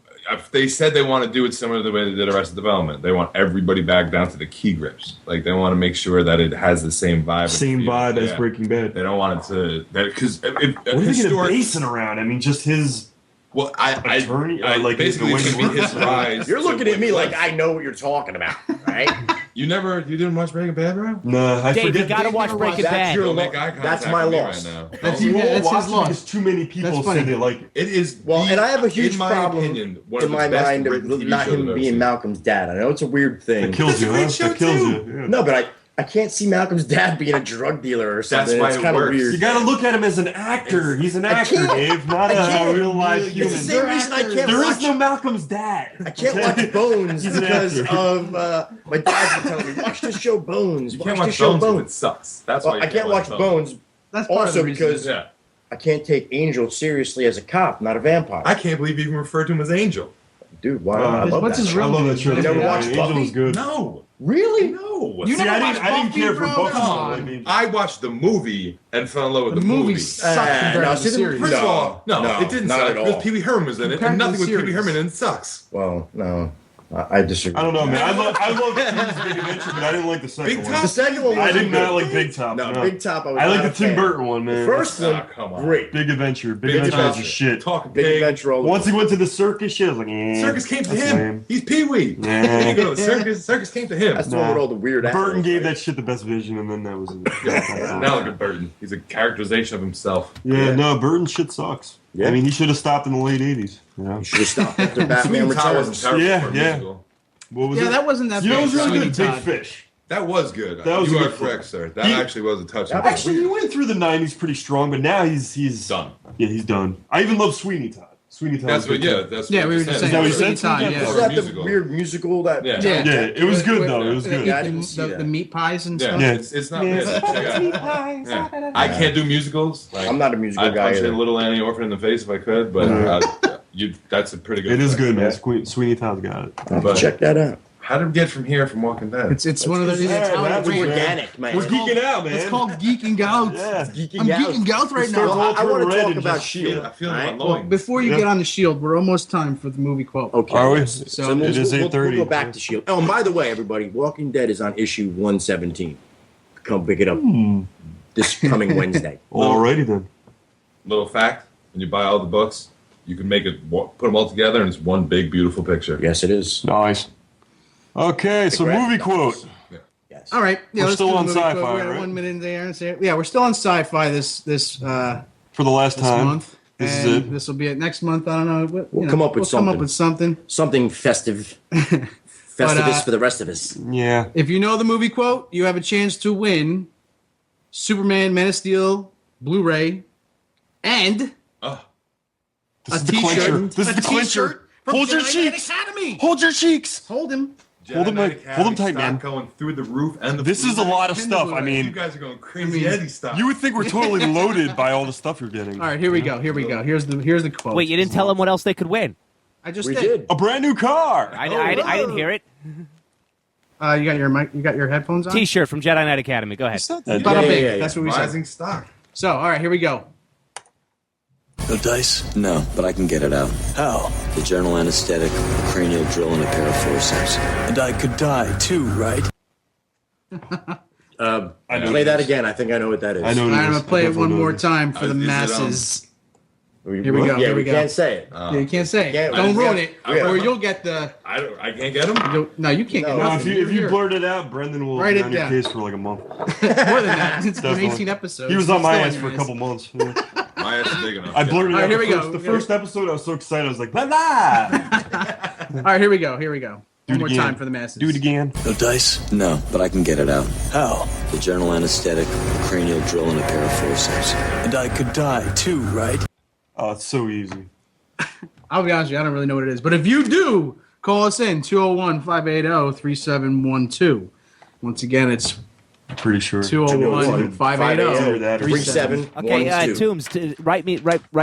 They said they want to do it similar to the way they did Arrested Development. They want everybody back down to the key grips. Like, they want to make sure that it has the same vibe. Same vibe as Breaking Bad. They don't want it to because what are they going to base it around? I mean, just his. Well, attorney, I like basically the way it's he gonna be works. his rise. You're looking to at me what- like I know what you're talking about, right? You didn't watch Breaking Bad, bro? No, I Dave, you forget. got to watch Breaking Bad. Don't make eye contact That's my with me loss. right now. That's We won't his watch it loss. because too many people That's say funny. they like it. It is. Well, and I have a huge in my problem opinion, one in of the my best mind written of TV not shows I've him ever being seen. Malcolm's dad. I know it's a weird thing. It kills you, huh? That's a great It kills show, you. Yeah. No, but I can't see Malcolm's dad being a drug dealer or something. why It's it kind of works. weird. You got to look at him as an actor. He's an actor, can't. Dave, not I a can't. real life It's human. the same reason I can't There watch. is no Malcolm's dad. I can't watch Bones He's an because actor. of my dad telling me, watch this show Bones. You Watch can't this watch show Bones if it Bones. sucks. That's Well, why you I can't watch Bones. That's part of Also the reason. because Yeah. I can't take Angel seriously as a cop, not a vampire. I can't believe you even referred to him as Angel. Dude, why not? I love What's that his show. real I love name? that show. You never Yeah, watched Angel Buffy? was good. No. Really? No. You See, never I watched didn't Buffy, care for bro? Buffy. Come so, on. I mean, I watched the movie and fell in love with The the movie movie. sucked compared to the series. First of all, no, it didn't not suck at all. because Pee Wee Herman was in it, Compared and to nothing the with Pee Wee series. Herman in it sucks. Well, no, I disagree. I don't know, man. I love Tim's Big Adventure, but I didn't like the second Big one. Top. The second one I was did not like Big Top. No, no. Big Top. I was I like not the a Tim fan. Burton one, man. The first one, Ah, come on. great. Big Adventure. Big Big Adventure was a Adventure. shit. Talking Big pig. Adventure. all the Once he way. went to the circus shit, I was like, Circus came to that's him. lame. He's Pee Wee. Nah. He didn't go to the circus. Circus came to him. That's the one with all the weird Burton animals, gave right? that shit the best vision, and then that was it. Now look at Burton. He's a characterization of himself. Yeah, no, Burton shit sucks. Yeah. I mean, he should have stopped in the late 80s. You know? You should have stopped after Batman Sweeney Todd wasn't Returns. terrible Yeah, for a yeah. musical. What was Yeah, it? that wasn't that You know, it was bad. really Sweeney good. Big Todd. Fish. That was good. That was you a are good film. correct, sir. That He- actually was a touch. Actually, he went through the 90s pretty strong, but now he's Done. Yeah, he's done. I even love Sweeney Todd. Sweeney Todd. That's was what. good, Yeah, too. that's. Yeah, what we were you just said. saying. Is that what you Sweeney said? Todd, Yeah. yeah. Is that the Musical. weird musical that? Yeah. Yeah. Yeah, it was good though. It was good. Yeah, I didn't see the that. meat pies and Yeah, stuff. Yeah. it's not bad. Yeah. I can't do musicals. Like, I'm not a musical I'd guy punch either. a little Annie Orphan in the face if I could, but that's a pretty good. It is film. good, man. Yeah. Sweeney Todd's got it. I'll have to But- check that out. How did we get from here from Walking Dead? It's one of those. It's Yeah, how that's it weird. ran. Organic, man. We're geeking out, man. It's called geeking out. Yeah. I'm geeking out right Start now. all I want turn to red talk and about just- Shield. I feel all my right? loins. Well, before you Yeah. get on the Shield, we're almost time for the movie quote. Okay. Are we? So It is we'll 8:30. go back to Shield. Oh, and by the way, everybody, Walking Dead is on issue 117. Come pick it up this coming Wednesday. Alrighty then. Little fact: when you buy all the books, you can make it put them all together, and it's one big beautiful picture. Yes, it is. Nice. Okay, so graphic movie novels. quote. Yes. all right, yeah, We're let's still do the on movie quote. sci-fi, We're at right? 1 minute there. And say, yeah, we're still on sci-fi this For the last time. month. This will be it next month. I don't know. We'll come up with something. Something festive. Festivus for the rest of us. Yeah. If you know the movie quote, you have a chance to win Superman Man of Steel Blu-ray and a T-shirt. This is the clincher. Hold your cheeks. Academy. Hold your cheeks. Hold him. Hold him tight, man. Going through the roof and the. This is a lot of stuff. I mean, you guys are going crazy Eddie stuff. You would think we're totally loaded by all the stuff you're getting. All right, here we go. Here's the quote. Wait, you didn't tell them what else they could win? I just We did. A brand new car. I didn't hear it. You got your mic. You got your headphones on. T-shirt from Jedi Knight Academy. Go ahead. That's what we said. Rising stock. So, all right, here we go. No dice? No, but I can get it out. How? The general anesthetic, a cranial drill, and a pair of forceps. And I could die too, right? Play that again. I think I know what that is. I know. All right, I'm gonna play it one more time for the Is it, masses. Here we go. Yeah, Here we we go. can't say it. Yeah, you can't say it. Yeah, Don't ruin it, Yeah. or you'll get the. I can't get them. No, you can't get No, nothing. if you blurt it out, Brendan will Write be it on your down. case for like a month. More than that. It's been Definitely. 18 episodes. He was on my Still ass for a your couple months. Yeah. My ass is big enough. I blurted All right, out here we the go. first episode. I was so excited. I was like, blah, blah. All right, here we go. Here we go. Do One it more again. time for the masses. Do it again. No dice? No, but I can get it out. How? The general anesthetic, a cranial drill, and a pair of forceps. And I could die too, right? Oh, it's so easy. I'll be honest with you, I don't really know what it is. But if you do, call us in 201-580-3712. Once again, it's Pretty sure. 201-580-3712. Okay, Toombs, write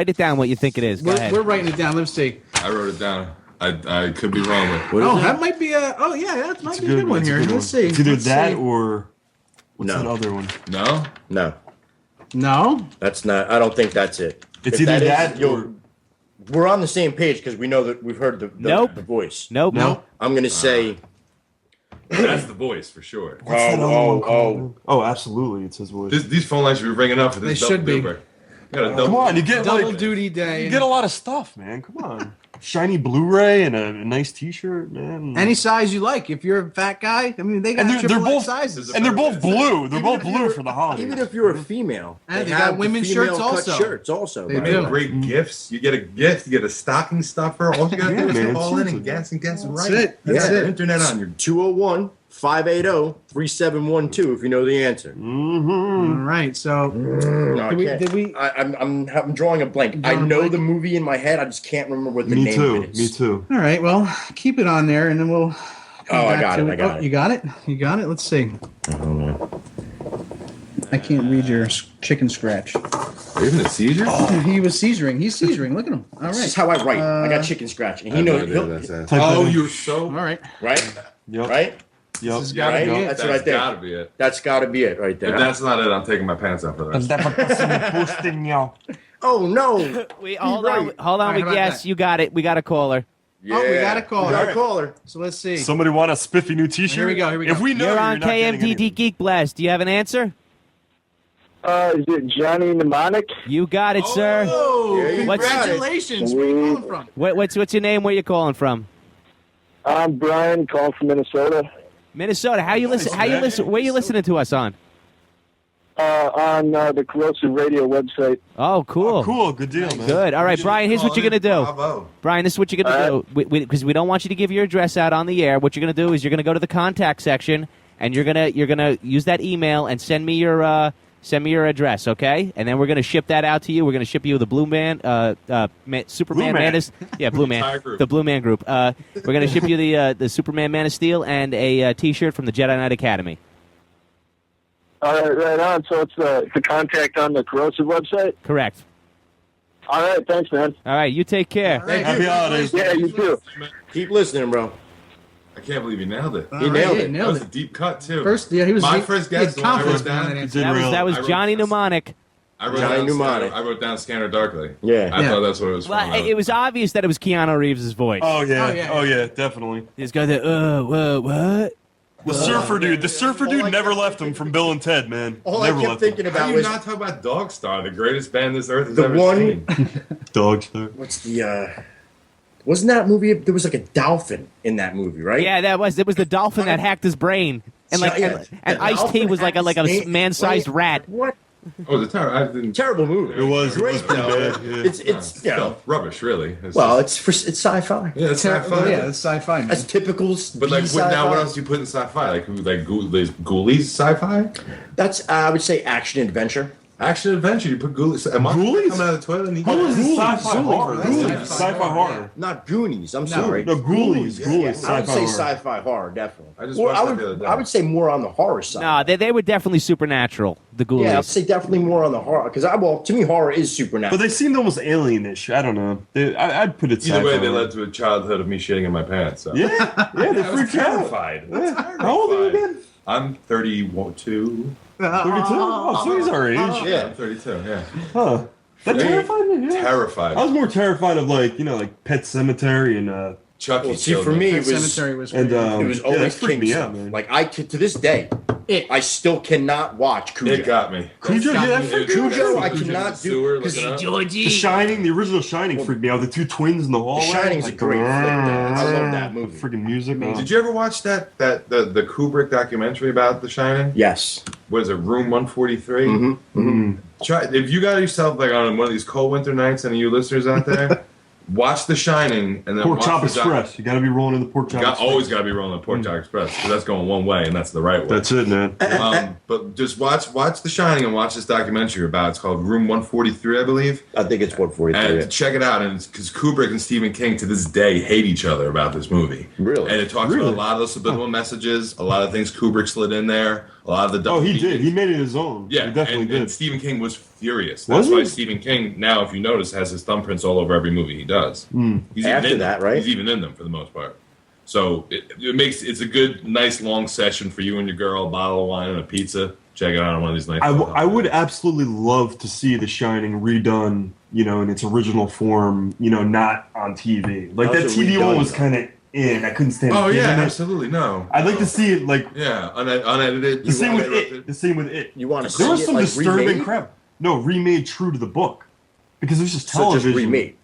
it down what you think it is. Go ahead. We're writing it down. Let's see. I wrote it down. I could be wrong with. That might be a. Oh yeah, that might be a good one here. Let's see. It's either Let's that see. or what's that other one? No. No. That's not. I don't think that's it. It's If either that is, that or. We're on the same page because we know that we've heard the voice. Nope. I'm gonna say. That's the voice for sure. Oh, absolutely, it's his voice. These phone lines should be ringing up for this. They should be. You got a double. Come on, you get Double like, duty day. you get a lot of stuff, man. Come on, shiny Blu-ray and a nice T-shirt, man. Any size you like. If you're a fat guy, I mean, they got And they're triple both X sizes. and they're both blue. They're both if blue you're- for the holidays. Even if you're a female, And they have got the women's female shirts cut also. Shirts also. They right? do. Great gifts. You get a gift. You get a stocking stuffer. All you gotta do is man, call in and seriously. guess and That's right. it. That's Yeah, it. Internet on your 201-580-3712 if you know the answer. All right. So No, I Did we- can't. did we- I'm drawing a blank. I know the movie in my head. I just can't remember what the Me name too. of it is. Me too. all right. Well, keep it on there, and then we'll. Oh, I got to it. I got it. You got it. You got it. Let's see. I can't read your chicken scratch. Are you having a seizure? He was seizuring. He's seizuring. Look at him. All This is right. how I write. I got chicken scratch, and he knows. Type Oh, that in. you're so All right. Right? Yep. Right? Yep. This has got to Right? be it. That's what I think. gotta be it. That's got to be it right there. If that's not it, I'm taking my pants off for the rest. Oh no! Hold on. All right, how about Yes, that? you got it. We got a caller. Yeah. Oh, we got a caller. We got a caller. So let's see. Somebody want a spiffy new T-shirt? Here we go, here we If go. we know You're on not getting KMDT anything. Geek Blast. Do you have an answer? Is it Johnny Mnemonic? You got it, sir. Oh, Yeah, you What's- got it. congratulations. Where are you calling from? What's your name? Where you calling from? I'm Brian, calling from Minnesota. Minnesota. How you listen? How you listen? Where you listening to us on? On the Corrosive Radio website. Oh, cool. Cool, good deal, man. Good. All right, Brian. Here's what you're gonna do. Bravo. Brian, this is what you're gonna do because we don't want you to give your address out on the air. What you're gonna do is you're gonna go to the contact section and you're gonna use that email and send me your address, okay? And then we're gonna ship that out to you. We're gonna ship you the Blue Man, Superman, Blue Man. Man of, yeah, Blue Man, Entire group. the Blue Man Group. We're gonna ship you the Superman Man of Steel and a T-shirt from the Jedi Knight Academy. All right, right on. So it's the contact on the Corrosive website? Correct. All right, thanks, man. All right, you take care. Happy holidays. Yeah, you too. Keep listening, bro. I can't believe you nailed it. He nailed it. That Nailed was a it. deep cut too. First, yeah, he was. My first he had guess. the one I confidence wrote behind down. that answer. That was I wrote Johnny down- Mnemonic. I wrote Johnny down Mnemonic. Scanner, I wrote down Scanner Darkly. Yeah. I Yeah. thought that's what it was Well, from. it was obvious that it was Keanu Reeves' voice. Oh yeah. Oh, yeah. Oh yeah, definitely. He's got the what? The surfer dude never left him from Bill and Ted, man. All never I kept left thinking How about do you was not talk about Dog Star, the greatest band this earth has The ever one- seen? him. Dog Star. what's the wasn't that movie? There was like a dolphin in that movie, right? Yeah, it was the dolphin that hacked his brain, and Yeah, and Ice-T was like a dolphin man-sized hacked his rat. What? Oh, it's a terrible movie. It was great pretty though. bad, yeah. It's you know rubbish, really. it's sci-fi. Yeah, it's sci-fi. Yeah, it's sci-fi. That's typical. But like, what else do you put in sci-fi? Like Ghoulies sci-fi? That's I would say action adventure. Action adventure. You put Ghoulies. Ghoulies coming out of the toilet. And How is this Ghoulies. sci-fi horror? Ghoulies. Sci-fi horror. Not Goonies. I'm sorry. No, Ghoulies. I would Sci-fi say horror. sci-fi horror, definitely. I just Well, watched that the other day. I would say more on the horror side. Nah, they were definitely supernatural. The Ghoulies. Yeah, I'd say definitely more on the horror because to me horror is supernatural. But they seemed almost alienish. I don't know. I'd put it. Either way, sci-fi they horror. led to a childhood of me shitting in my pants. So. Yeah, they I was freaked out. terrified. Yeah. How old are you again? I'm 32. 32? Oh, so he's our age. Yeah, I'm 32. Yeah. Huh. That Yeah. terrified me? Yeah. Terrified. I was more terrified of like Pet Cemetery and Chucky. Well, see, for me, it was Cemetery was and it was yeah, always that freaked King me out, stuff. man. Like to this day, I still cannot watch Cujo. It got me. Cujo, yeah, that freaked me out. Cujo, I Cujo in the cannot sewer, do. 'Cause looking up. Georgie. The Shining, the original Shining freaked me out. The two twins in the hallway. The Shining's a great flick, though. I love that movie. Freaking music. Did you ever watch the Kubrick documentary about The Shining? Yes. What is it, Room 143? Mm-hmm. Try if you got yourself like on one of these cold winter nights, and you listeners out there, watch The Shining and then Pork watch Chop the Express. You got to be rolling in the Pork Chop Express. Always got to be rolling the Pork Chop Express because that's going one way and that's the right way. That's it, man. But just watch The Shining and watch this documentary about. It's called Room 143, I believe. I think it's 143. And check it out, and because Kubrick and Stephen King to this day hate each other about this movie. Really? And it talks about a lot of the subliminal messages, a lot of things Kubrick slid in there, a lot of the. Oh, he did. He made it his own. Yeah, he definitely did. And Stephen King was furious. Was That's why he? Stephen King now, if you notice, has his thumbprints all over every movie he does. He's even After in that, them. right? He's even in them for the most part. So it's a good, nice long session for you and your girl, a bottle of wine and a pizza. Check it out on one of these nights. I would absolutely love to see The Shining redone, in its original form, not on TV. Like that TV one was kind of in. I couldn't stand. Oh it. yeah, And absolutely no. I'd like to see it like unedited. The same with it. The same with it. You want to There see was it some like disturbing remade? crap. No, remade true to the book because it was just So television. just remade.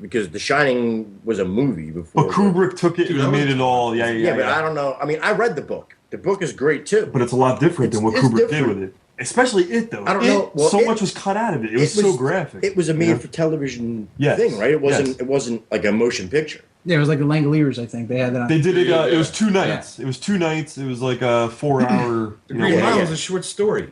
Because The Shining was a movie before. But Kubrick took it and made it all. Yeah, but I don't know. I mean, I read the book. The book is great too. But it's a lot different than what It's Kubrick did different. with it. Especially it though. I don't know. Well, so much was cut out of it. It was so graphic. It was a made-for-television Yes. thing, right? It wasn't. Yes. It wasn't like a motion picture. Yeah, it was like the Langoliers, I think. They had that on. They did it. It was 2 nights. It was 2 nights. It was like a 4-hour. The Green Mile is a short story.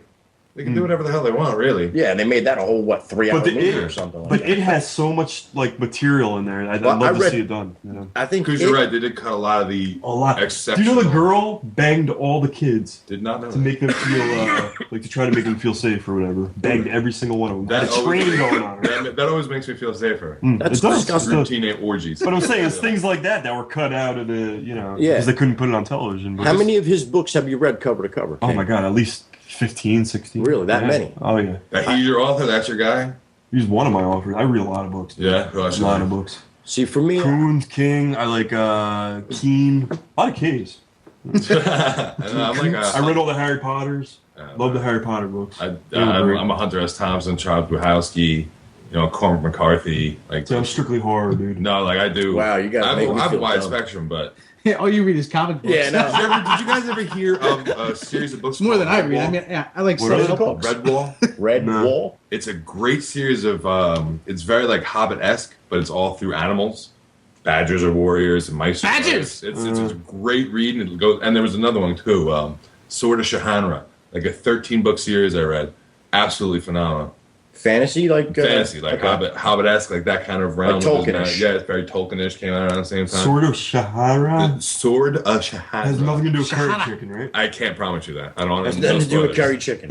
They can do whatever the hell they want, really. Yeah, and they made that a whole 3-hour But movie or something. But it has so much material in there. I'd love to see it done. I think because you're right. They did cut a lot of the Do exceptional. you know the girl banged all the kids? Did not know to make them feel like to try to make them feel safe or whatever. Banged every single one of them. That Had a training going on. That always makes me feel safer. That's it does. disgusting. It does. Teenage orgies. But I'm saying it's things like that were cut out of the Yeah. because they couldn't put it on television. But How many of his books have you read cover to cover? Oh my god, at least 15, 16. Really, that Yeah. many? Oh yeah. He's your author. That's your guy. He's one of my authors. I read a lot of books. Yeah, a lot of books. See, for me, Coons, King. I like Keen. A lot of K's. I read all the Harry Potters. Love the Harry Potter books. I'm a Hunter S. Thompson, Charles Bukowski, Cormac McCarthy. So I'm strictly horror, dude. No, like I do. Wow, you gotta make me I have a feel wide dumb. spectrum, but Yeah, all you read is comic books. Yeah, no. did you guys ever hear of a series of books? More than called I read. Red I Wall? mean, yeah, I like What is it self-help called? books. Red Wall. Red Wall. It's a great series of. It's very like Hobbit-esque, but it's all through animals. Badgers are warriors and mice are Badgers! warriors. It's a great read, and it goes. And there was another one too, Sword of Shahanra, like a 13-book series I read. Absolutely phenomenal. Fantasy, like Fantasy, like Hobbit-esque, like that kind of realm. Like Tolkien-ish. Yeah, it's very Tolkien-ish. Came out around the same time. Sword of Shahara Sword of Shahanra. has nothing to do with curry chicken, right? I can't promise you that. I don't. Has no nothing to do with spoilers. curry chicken.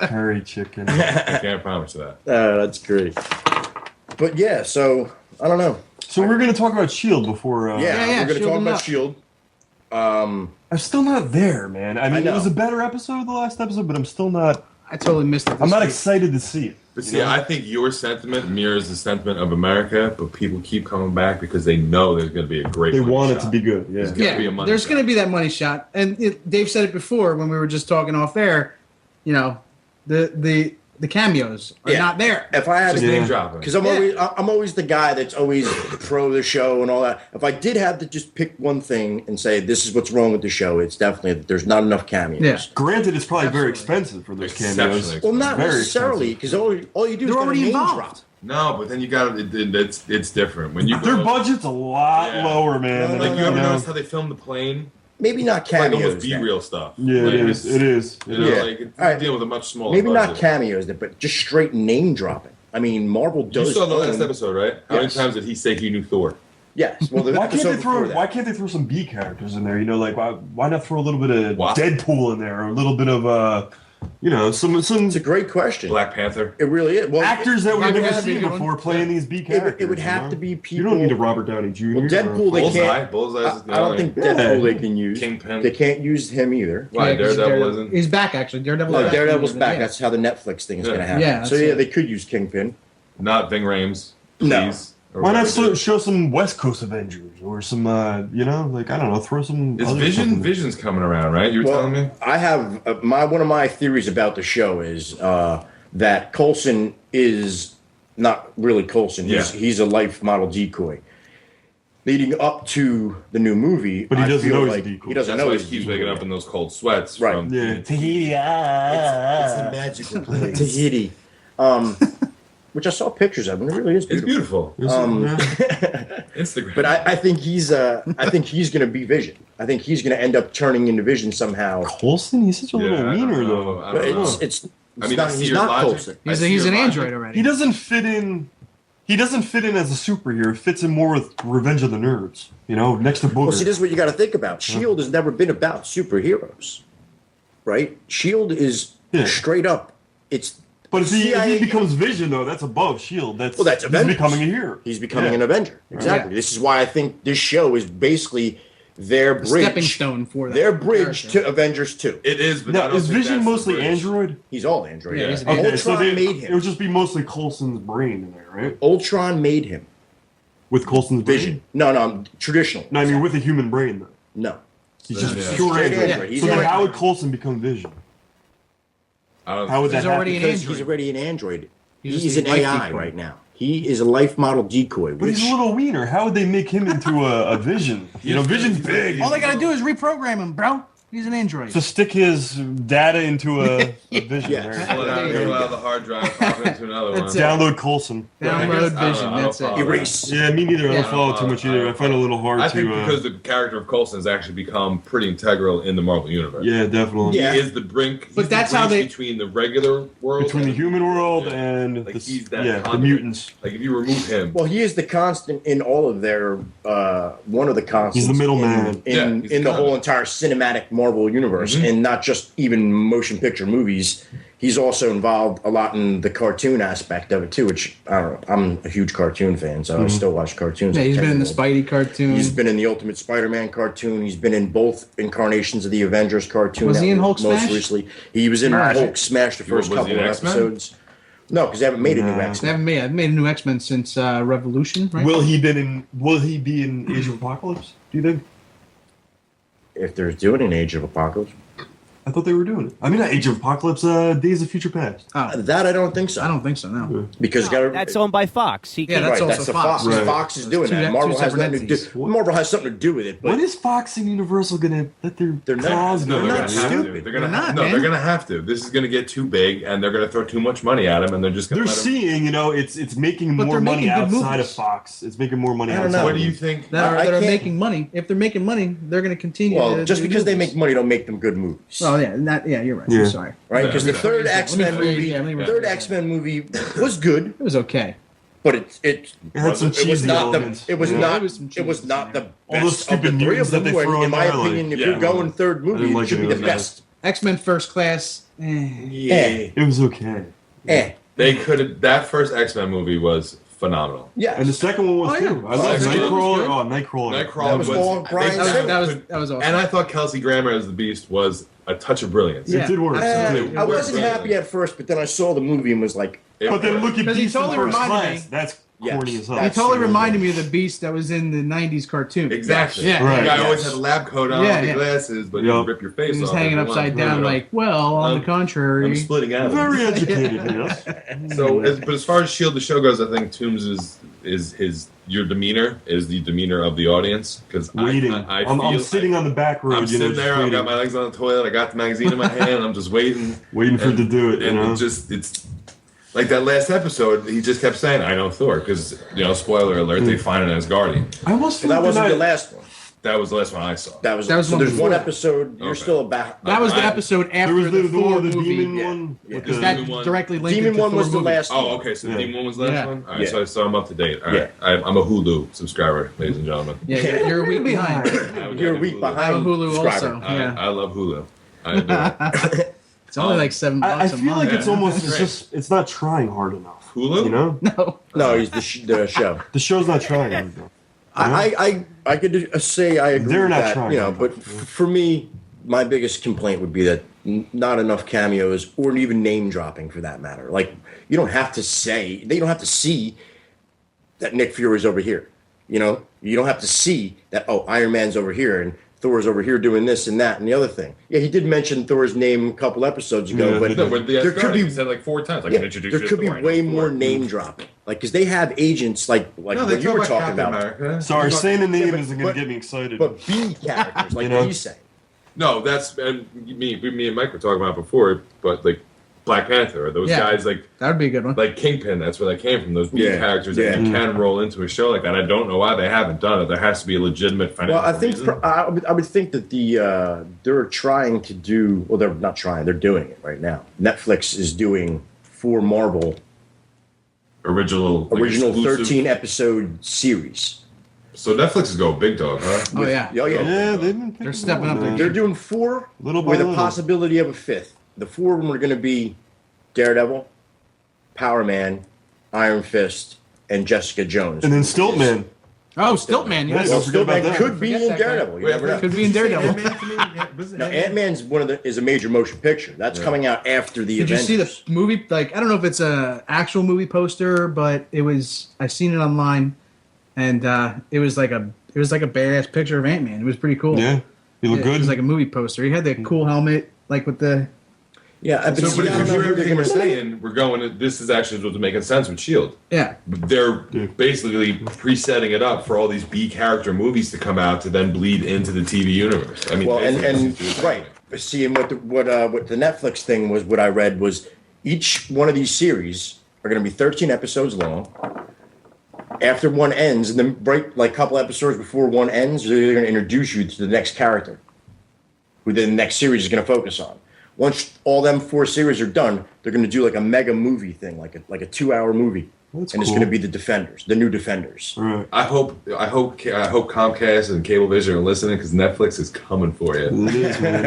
Curry chicken. I can't promise you that. That's great. But yeah, so I don't know. So we're going to talk about Shield before. Yeah, yeah, we're going to Shield talk and about up. Shield. I'm still not there, man. I mean, know. it was a better episode the last episode, but I'm still not. I totally missed it. I'm not week. excited to see it. But see, I think your sentiment mirrors the sentiment of America, but people keep coming back because they know there's going to be a great. They money want it shot. to be good. Yeah. There's gonna be a Yeah, money there's shot. going to be that money shot, and Dave said it before when we were just talking off air. The the cameos are not there. If I had Just to name dropping. because I'm always the guy that's always pro the show and all that. If I did have to just pick one thing and say this is what's wrong with the show, it's definitely that there's not enough cameos. Yeah. Granted, it's probably very expensive for those cameos. Well, not Very necessarily because all you do is already name involved. drop. No, but then you got it's different when you Their go, budget's a lot lower, man. Like you ever know? notice how they filmed the plane? Maybe not Like cameos. almost then. B-real stuff. Yeah, Like, it is. It is. You know, Yeah. like it's All right. dealing with a much smaller. Maybe not budget. cameos, but just straight name dropping. I mean, Marvel You does. saw the last own- episode, right? How many Yes. times did he say he knew Thor? Yes. Well, the Why can't episode they throw? before that. Why can't they throw some B characters in there? You know, like why not throw a little bit of Wasp? Deadpool in there, or a little bit of some It's a great question. Black Panther. It really is. Well, actors that we've Black never Panther seen would be before one. playing these B characters. It would you have know? to be You people. don't need a Robert Downey Jr. Well, Deadpool, they Bullseye. can't. Bullseye's I don't think Deadpool they can use. Kingpin. They can't use him either. Why Yeah, 'cause Daredevil isn't? He's back actually. Daredevil. No, Daredevil's back. That's how the Netflix thing is Yeah. going to happen. Yeah, so that's yeah, it. they could use Kingpin. Not Ving Rhames. No. Please. Or Why not whatever. show some West Coast Avengers or some like I don't know, throw some. Is other Vision? stuff in there. Vision's coming around, right? You were telling me. I have one of my theories about the show is that Coulson is not really Coulson. He's a life model decoy. Leading up to the new movie, But he I doesn't feel know he's a like decoy. he doesn't That's know why he's he keeps a decoy. waking up in those cold sweats. Right. From, Yeah. Tahiti. It's a magical place. Tahiti. Which I saw pictures of, and it really is It's beautiful. beautiful. Instagram. But I think he's going to be Vision. I think he's going to end up turning into Vision somehow. Coulson, he's such a little I don't wiener know. though. I But don't know. it's I mean, I see he's your not logic. Coulson. I see He's your an logic. android already. He doesn't fit in. He doesn't fit in as a superhero. It fits in more with Revenge of the Nerds. You know, next to Booger. Well, see, this is what you got to think about. Shield has never been about superheroes, right? Shield is straight up. It's but if he CIA becomes Vision, though, that's above Shield. That's Well, that's he's Avengers. becoming a hero. He's becoming an Avenger. Exactly. This is why I think this show is basically their bridge, stepping stone for that their bridge character. to Avengers 2. It is, but I Now, don't is think Vision that's the mostly bridge. Android? He's all Android. Yeah, he's an Okay, so Ultron they, made it him. would just be mostly Coulson's brain in there, right? Ultron made him. With Coulson's Vision. brain? No, traditional. No, I mean with a human brain, though. No. He's just Yeah. pure Straight Android. Android. He's So then Android. how would Coulson become Vision? I don't How would that He's happen? already an Because android. he's already an android. He's He's just an a life AI decoy. right now. He is a life model decoy. But he's a little wiener. How would they make him into a Vision? You know, Vision's big. All they gotta do is reprogram him, bro. He's an android. To stick his data into a Vision. Yes. Right? pull it out, pull out of the hard drive, pop it into another one. That's it. Download Coulson. I guess- Download I don't know, Vision. I don't That's it. follow that. Erase. Yeah, me neither. I Yeah. don't follow too much either. I find it a little hard I to. think because the character of Coulson has actually become pretty integral in the Marvel universe. yeah, definitely. Yeah. He is the brink. But he's that's the how bridge they- between the regular world Between the and- human world Yeah. and Like, the, he's that the conduit. mutants. Like if you remove him, Well, he is the constant in all of their one of the constants. He's the middleman. in, Yeah, in, he's in the the whole conduit. entire cinematic Marvel universe, and not just even motion picture movies. He's also involved a lot in the cartoon aspect of it too, which I don't know. I'm a huge cartoon fan, so I still watch cartoons. Yeah, he's like been in the 10-year-old. Spidey cartoon. He's been in the Ultimate Spider-Man cartoon. He's been in both incarnations of the Avengers cartoon. Was he in network Hulk most Smash? recently? He was in Smash. Hulk Smash the first Was he couple in of X-Men? episodes. No, because they haven't made a new They X-Men. haven't made a new X-Men since Revolution, right? Will he be in Age of Apocalypse? Do you think? If they're doing an Age of Apocalypse, I thought they were doing it. I mean, not Age of Apocalypse. Days of Future Past. that I don't think so. I don't think so. No. Because That's owned by Fox. He Yeah, can, that's right, also that's the Fox. Fox. Right. Fox is doing Two- that. Marvel two has separate nothing to do. entities. Marvel has something to do with it. But When is Fox and Universal gonna let their They're not- claws no, go? they're not gonna have to. stupid. They're gonna They're not, no, man. they're gonna have to. This is gonna get too big, and they're gonna throw too much money at him, and they're just gonna. They're let him, seeing, you know, it's making But more they're money making good outside of movies. Fox. It's making more money I don't outside. know. What of do you it. think? That are I that are can't- making money. If they're making money, they're going to continue. well, to just do because they movies. make money don't make them good movies. Oh yeah, you're right. Yeah. I'm sorry. Right? Yeah, Because the yeah. third Let me X-Men rephrase- movie, yeah, let me rephrase third that. X-Men movie was good, It was okay. but it It had some it was cheesy not the elements. it was Yeah. not There was some it was cheese not in the there. All those best of the stupid three of mutants that them. they throw In in my there, like- opinion, if Yeah. you're going third I didn't movie, like it should it be the either. best. X-Men First Class. Eh. It was okay. They could have. That first X-Men movie was phenomenal. Yes. And the second one was Oh, yeah. too. I love Second one Nightcrawler. was Oh, Nightcrawler. Nightcrawler That was all Brian they- Singer. That was awesome. And I thought Kelsey Grammer as the Beast was a touch of brilliance. Yeah. It did work. Absolutely. I wasn't happy at first, but then I saw the movie and was like, It But then worked. look at Because he Beast in totally First reminded Class. me- That's corny as hell. He totally reminded me of the Beast that was in the '90s cartoon. Exactly. Yeah. The guy Yes. always had a lab coat on, Yeah, with yeah. the glasses, but you rip your face off. He was hanging upside down, like, well, on the contrary. I'm splitting out. Very educated, yes. So, but as far as Shield the show goes, I think Toombs is your demeanor is the demeanor of the audience because Waiting. I'm sitting on the back road. I'm sitting there. I've got my legs on the toilet. I got the magazine in my hand. I'm just waiting, waiting for it to do it. And it's like that last episode. He just kept saying, "I know Thor," because spoiler alert, they find an Asgardian. I almost that wasn't the last one. That was the last one I saw. That was so there's before. one episode. You're still about. That was the episode after There was the Thor the movie. demon one. Yeah. with That the- directly linked Demon to one Thor was the movie. last. Oh, okay. So the demon one was the last Yeah. one. All right, so I'm up to date. All right, I'm a Hulu subscriber, ladies and gentlemen. Yeah, you're a week behind. You're a week I behind. have Hulu subscriber. also. Yeah. I love Hulu. I adore it. It's only like $7 I a feel month. like it's almost That's it's not trying hard enough. Hulu? You know, No, he's the show. the show's not trying hard enough. I could say I agree They're with not that, trying. but for me, my biggest complaint would be that not enough cameos or even name dropping for that matter. Like they don't have to see that Nick Fury's over here. You don't have to see that Iron Man's over here and Thor's over here doing this and that and the other thing. Yeah, he did mention Thor's name a couple episodes ago, but No, but there could be he said like 4 times. Like, introduce there you could to be Thor, I know way Thor. more name dropping, like because they have agents like No, what they you talk were about talking Captain about. America. Sorry, saying the name but- isn't going but- to get me excited. But B characters, like he's saying. No, that's and me and Mike were talking about before, but like Black Panther, or those guys like That would be a good one. like Kingpin. That's where they came from. Those B characters that you can roll into a show like that. I don't know why they haven't done it. There has to be a legitimate financial. Well, I think reason. I would think that they're trying to do. Well, they're not trying. They're doing it right now. Netflix is doing for Marvel original 13 episode series. So Netflix is going big dog, huh? Oh yeah. Oh yeah. yeah, they've been They're stepping up. man. They're doing 4 Little by with a little. possibility of a 5th. The 4 of them are going to be Daredevil, Power Man, Iron Fist, and Jessica Jones. And then Stiltman. Oh, Stiltman. Yeah, Yes. don't forget about Stiltman that. could be Forget in that guy. Daredevil. You never know. Could be in Daredevil. No, Ant-Man's is a major motion picture. That's coming out after the Did you Avengers. see the movie? Like, I don't know if it's a actual movie poster, but I seen it online, and it was like a badass picture of Ant-Man. It was pretty cool. Yeah, he looked It good. was like a movie poster. He had that cool helmet, like with the. Yeah, but So, see, but I don't if know you who hear they're everything we're gonna- saying, we're going. This is actually what's making sense with Shield. Yeah. They're basically pre-setting it up for all these B character movies to come out to then bleed into the TV universe. I mean, Well, basically, and right. See, and what the Netflix thing was, what I read was each one of these series are going to be 13 episodes long. After one ends, and then right like a couple episodes before one ends, they're going to introduce you to the next character, who the next series is going to focus on. Once all them 4 series are done, they're going to do like a mega movie thing, like a 2-hour movie, That's and it's cool. going to be the Defenders, the new Defenders. Right. I hope Comcast and Cablevision are listening because Netflix is coming for you. It is, man.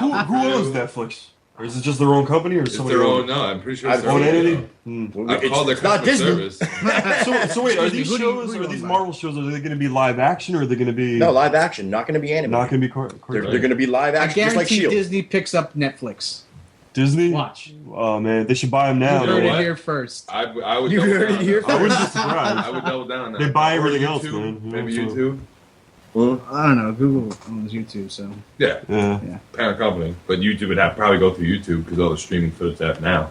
who owns Netflix? Or is it just their own company, or It's somebody their else? own. No, I'm pretty sure I've it's their own own entity? I've called their It's not customer Disney. service. So wait, are Excuse me, these who do shows, you are these own Marvel shows, are they going to be live action, or are they going to be No, live action, not going to be animated. not going to be They're going to be live I action, just like guarantee Shield. Disney picks up Netflix. Disney? Watch. Oh man, they should buy them now. You heard know it what? here first. I would. You double heard it down here on that. I wouldn't be surprised. I would double down on that. They buy Or everything else, YouTube, man. Maybe Yeah, so- YouTube. I don't know. Google owns YouTube, so. Yeah, Yeah. parent company, but YouTube would probably go through YouTube because all the streaming footage they have now.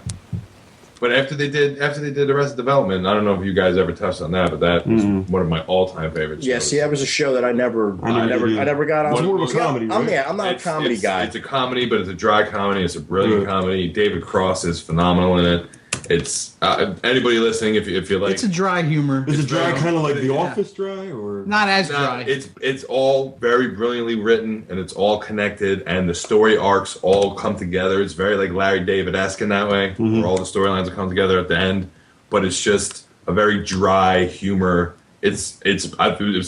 But after they did Arrested Development, I don't know if you guys ever touched on that, but that was one of my all-time favorites. Yeah, see, that was a show that I never got on. It's more of a comedy, I'm right? I'm not a comedy guy. It's a comedy, but it's a dry comedy. It's a brilliant comedy. David Cross is phenomenal in it. It's anybody listening, if you like, It's a dry humor. Is it dry, very- kind of like The yeah. Office dry, or Not as No, dry. it's all very brilliantly written and it's all connected and the story arcs all come together. It's very like Larry David-esque in that way, where all the storylines will come together at the end. But it's just a very dry humor. It's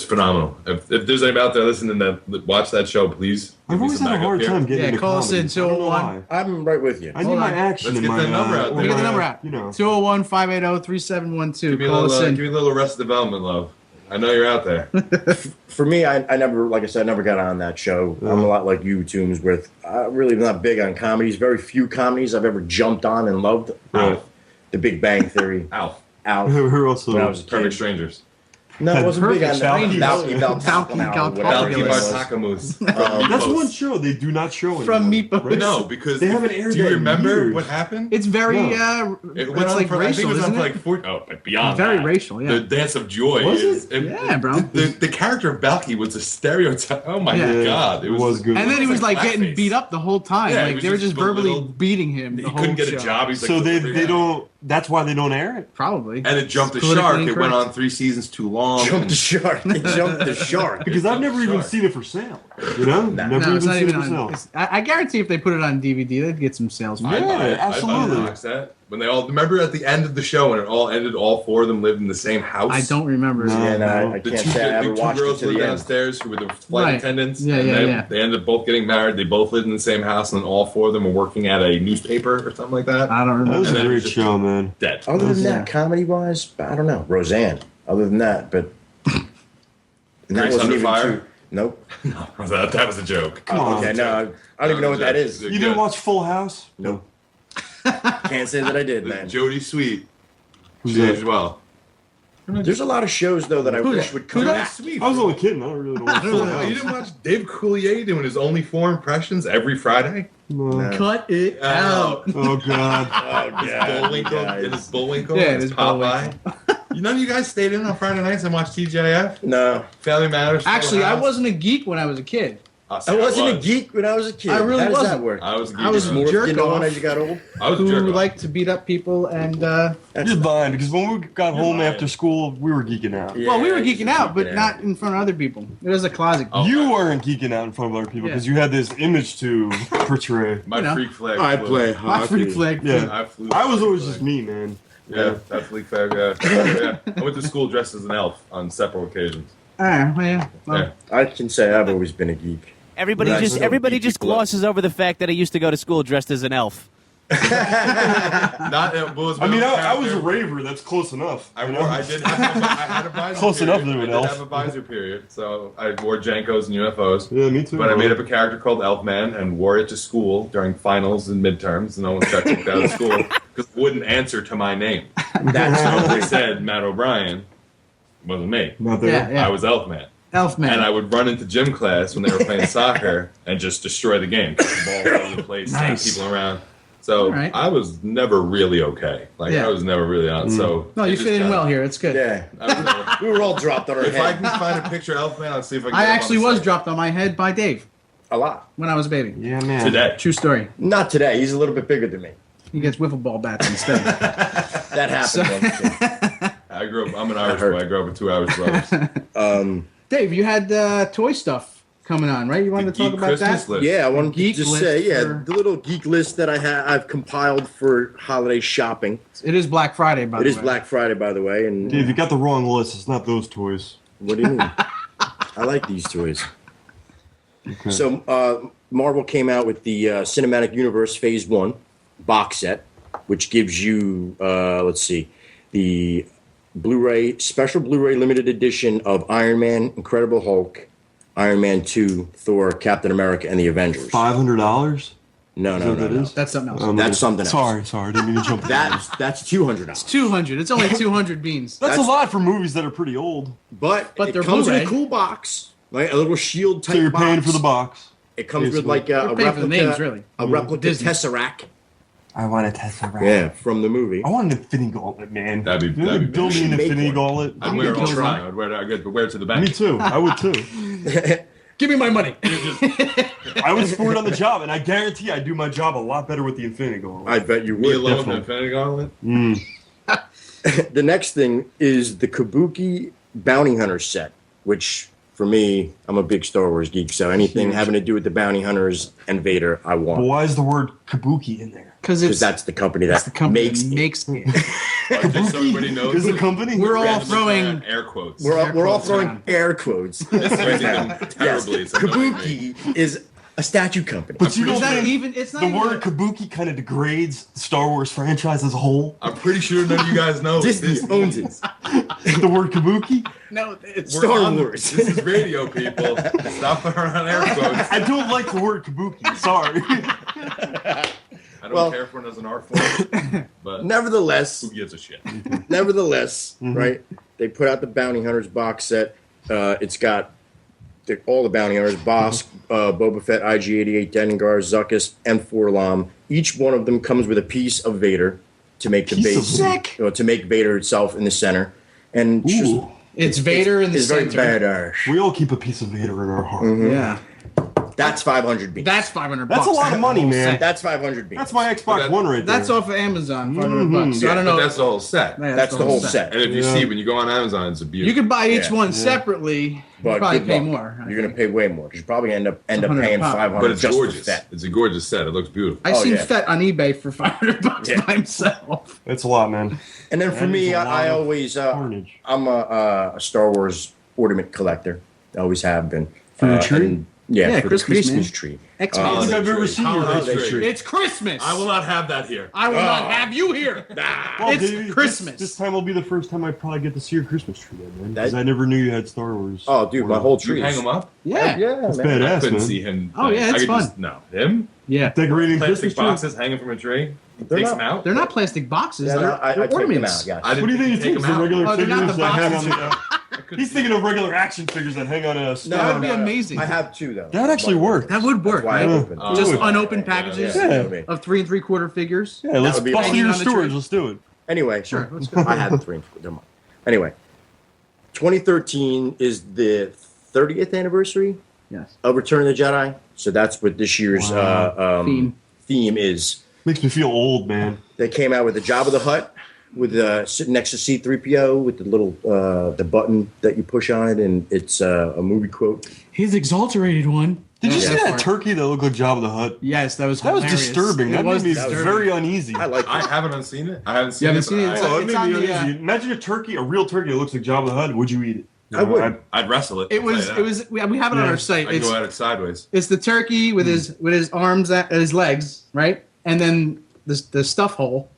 phenomenal. If there's anybody out there listening that watch that show, please. I've always had a hard time getting into call us comedy. in I don't know 201. why. I'm right with you. I need Hold my on. action Let's in get my that number out or there. Get the my, number out. You know. 201-580-3712. Give me a Call us little, in. give me a little Arrested Development love. I know you're out there. For me, I never, like I said, I never got on that show. I'm a lot like you, Toombs, with I'm really not big on comedies. Very few comedies I've ever jumped on and loved. Alf. The Big Bang Theory. Alf. out. We're also when I was a kid. Perfect Strangers. No, it wasn't big on that. Balky Baltakamus. That's one show they do not show From Meatballs. Right? No, because they haven't aired. Do you that in remember years. what happened? It's very It it's went on like for, I think it racial, was on isn't for like it? 40. Oh, but beyond Very that. racial, yeah. The Dance of Joy Was is. Yeah, bro. The character of Balky was a stereotype. Oh my god, it was good. And then he was like blackface. getting beat up the whole time. Yeah, he like was they were just just verbally belittled. beating him. He couldn't get a job. He's like, so they don't. That's why they don't air it. Probably. And it jumped the Politically shark. It incorrect. went on 3 seasons too long. Jumped the shark. It jumped the shark. Because I've never even seen it for sale. You know, never No, even it's not seen even it for on. sale. I guarantee if they put it on DVD, they'd get some sales. from it. I'd buy it. absolutely. I'd buy the box set. When they all remember at the end of the show when it all ended, all 4 of them lived in the same house. I don't remember. Yeah, no, I The can't two, say I the ever two watched it girls to lived the end. downstairs who were the flight Right. attendants. Yeah, and yeah, they, yeah. they ended up both getting married. They both lived in the same house, and then all 4 of them were working at a newspaper or something like that. I don't That remember. was And a then it great was just show, man. Dead. Other than Yeah. that, comedy-wise, I don't know. Roseanne. Other than that, but and that Grace wasn't Under even Fire? too. Nope. that was a joke. Come on. Okay, no, I don't even know what that is. You didn't watch Full House? Nope. Can't say that I did, man. Jodie Sweet. Who's She that? aged well. There's a lot of shows though that I wish would come Jodie back. Sweet. I was only kidding. I don't really know what Full You House. didn't watch Dave Coulier doing his only 4 impressions every Friday? No. Cut it out. Oh God. Oh, His Bullwinkle, and his Bullwinkle, Yeah, and his it is Popeye. None of you guys stayed in on Friday nights and watched TJF? No, Family Matters. Full Actually, I House? wasn't a geek when I was a kid. I wasn't a geek when I was a kid. I really How does wasn't. that work? I was a geek. I was when a More jerk you know off when as you got old. I was a who jerk off. liked to beat up people and You're lying because when we got home lying. after school, we were geeking out. Yeah, well, we were he's geeking out, but geeking not in front of other people. It was a closet. Oh. You weren't geeking out in front of other people because you had this image to portray. My You know. freak flag. I flew. play My hockey. free flag. Yeah. I flew. I was always just me, man. Yeah, that freak flag. Yeah. I went to school dressed as an elf on several occasions. All right, well, yeah. Well, Yeah. I can say I've always been a geek. Everybody Nice. just Geek club. glosses over the fact that I used to go to school dressed as an elf. Not. What was my I mean, own I was a character. raver. That's close enough. I you wore. know? I did. I had a visor. Close period. enough to I an did elf. have a visor period, so I wore Jankos and UFOs. Yeah, me too. But I made up a character called Elfman and wore it to school during finals and midterms, and no one got kicked out of school because it wouldn't answer to my name. That's So they said Matt O'Brien. It wasn't me. Not there. Yeah. I was Elfman. Elfman. And I would run into gym class when they were playing soccer and just destroy the game. Kick the ball all over the place, Nice. smack people around. So All right. I was never really okay. Like Yeah. I was never really on. So No, you it just fit in kinda- well here. It's good. Yeah, I don't know. we were all dropped on our If I head can find a picture of Elfman, I'll see if I can. I get it on actually the was site. dropped on my head by Dave a lot. when I was a baby. Yeah, man. Today. True story. Not today. He's a little bit bigger than me. He gets wiffle ball bats instead. That happened. once, I grew up. I'm an Irish hurt. boy. I grew up with 2 Irish brothers. too. Dave, you had toy stuff coming on, right? You wanted to talk Geek about Christmas that? list. Yeah, I wanted to geek just list say, for- the little geek list that I've compiled for holiday shopping. It is Black Friday, by It the is way. Black Friday, by the way. And Dave, you got the wrong list. It's not those toys. what do you mean? I like these toys. Okay. So Marvel came out with the Cinematic Universe Phase 1 box set, which gives you, let's see, the special Blu-ray limited edition of Iron Man, Incredible Hulk, Iron Man 2, Thor, Captain America, and the Avengers. $500? No, Is no, that no, what that no. is? That's something else. That's something else. Sorry, didn't mean to jump. That's $200. 200. It's only 200 beans. That's a that's- lot for movies that are pretty old. But But it they're comes in Blu-ray. a cool box, like a little shield type So you're box. paying for the box. It comes with basically. like a You're paying for replica, the names, really. a replica Disney. Tesseract. I want a Tesseract. Yeah, from the movie. I want an Infinity Gauntlet, man. That'd be- You know, that'd be build me an Make Infinity one. Gauntlet. I'd wear it all the Try. time. I'd wear it to the bank. Me too. I would too. Give me my money. I would sport it on the job, and I guarantee I'd do my job a lot better with the Infinity Gauntlet. I bet you Me would. alone with the definitely. Infinity Gauntlet. The next thing is the Kabuki Bounty Hunter set, which for me, I'm a big Star Wars geek, so anything having to do with the bounty hunters and Vader, I But want. why is the word Kabuki in there? Because Because that's the company that the company makes that it. makes it. Just so everybody knows. Is the company? We're all Randomly throwing. air quotes. We're all quotes throwing around. air quotes. This is right now. even terribly. Yes, so don't make me. Kabuki is a statue company. But you know It's not that even. It's not the even. word Kabuki kind of degrades the Star Wars franchise as a whole. I'm pretty sure none of you guys know. Disney this. owns it. The word Kabuki? No, it's We're Star on- Wars. This is radio, people. Stop throwing around air quotes. I don't like the word Kabuki. Sorry. I don't care if one has an art form, but nevertheless, who gives a shit? Nevertheless, right? They put out the Bounty Hunters box set. It's got all the Bounty Hunters: Bosk, Boba Fett, IG-88, Dengar, Zuckuss, and Forlom. Each one of them comes with a piece of Vader to make the base, to make Vader itself in the center. And it's Vader in the center. It's very badass. We all keep a piece of Vader in our heart. Yeah. That's 500 beans. That's $500. That's a lot of money, man. That's 500 beans. That's my Xbox One right there. That's off of Amazon, $500. So I don't know. But that's the whole set. Yeah, that's the whole set. And if you see when you go on Amazon, it's a beautiful. You could buy each one separately. But you probably good pay luck. more. You're going to pay way more because you probably end up paying $500. But it's just gorgeous. for Fett. It's a gorgeous set. It looks beautiful. I seen Fett on eBay for $500 by himself. That's a lot, man. And then for me, I always I'm a Star Wars ornament collector. I always have been. For the tree? Yeah, for Christmas, the Christmas man. tree. I don't think I've ever seen your Christmas tree. It's Christmas. I will not have that here. I will not have you here. Well, It's Davey, Christmas. This time will be the first time I probably get to see your Christmas tree, man. Because I never knew you had Star Wars. Oh, dude, my whole tree. You hang them up? Yeah. That's man. badass, I couldn't man. see him. Oh, yeah, it's fun. No, him? Yeah. Decorating Plastic Christmas tree? boxes hanging from a tree. They're Takes not- them out. They're not plastic boxes. Yeah, they're I take them ornaments. out, yeah. I didn't What do you think he take thinks? them The out. regular Oh, they're not figures the that hang boxes. on the... He's thinking of regular action figures that hang on a... That would be amazing. I have two though. That would actually work. That would work. That's why I Right? opened. Just do it. unopened packages Yeah. of 3 3/4 figures. Yeah, let's would be bust awesome. your Hanging on the storage. tree. Let's do it. Anyway, Sure, let's go. I had 3. Never mind. Anyway, 2013 is the 30th anniversary Yes. of Return of the Jedi. So that's what this year's theme is. Makes me feel old, man. They came out with the Jabba the Hutt, with sitting next to C-3PO with the little the button that you push on it, and it's a movie quote. His exalterated one. Did you Yeah. see that turkey that looked like Jabba the Hutt? Yes, that was That was hilarious. disturbing. It That was made me disturbing. very uneasy. I like it. I haven't seen it. I haven't seen You haven't it. seen it? but It's Oh, on- it made on me the, uneasy. Imagine a turkey, a real turkey that looks like Jabba the Hutt. Would you eat it? I would. I'd wrestle it. It I'll tell was. you It that. was. We have it on our site. I'd go at it sideways. It's the turkey with his arms at his legs, right, and then the stuff hole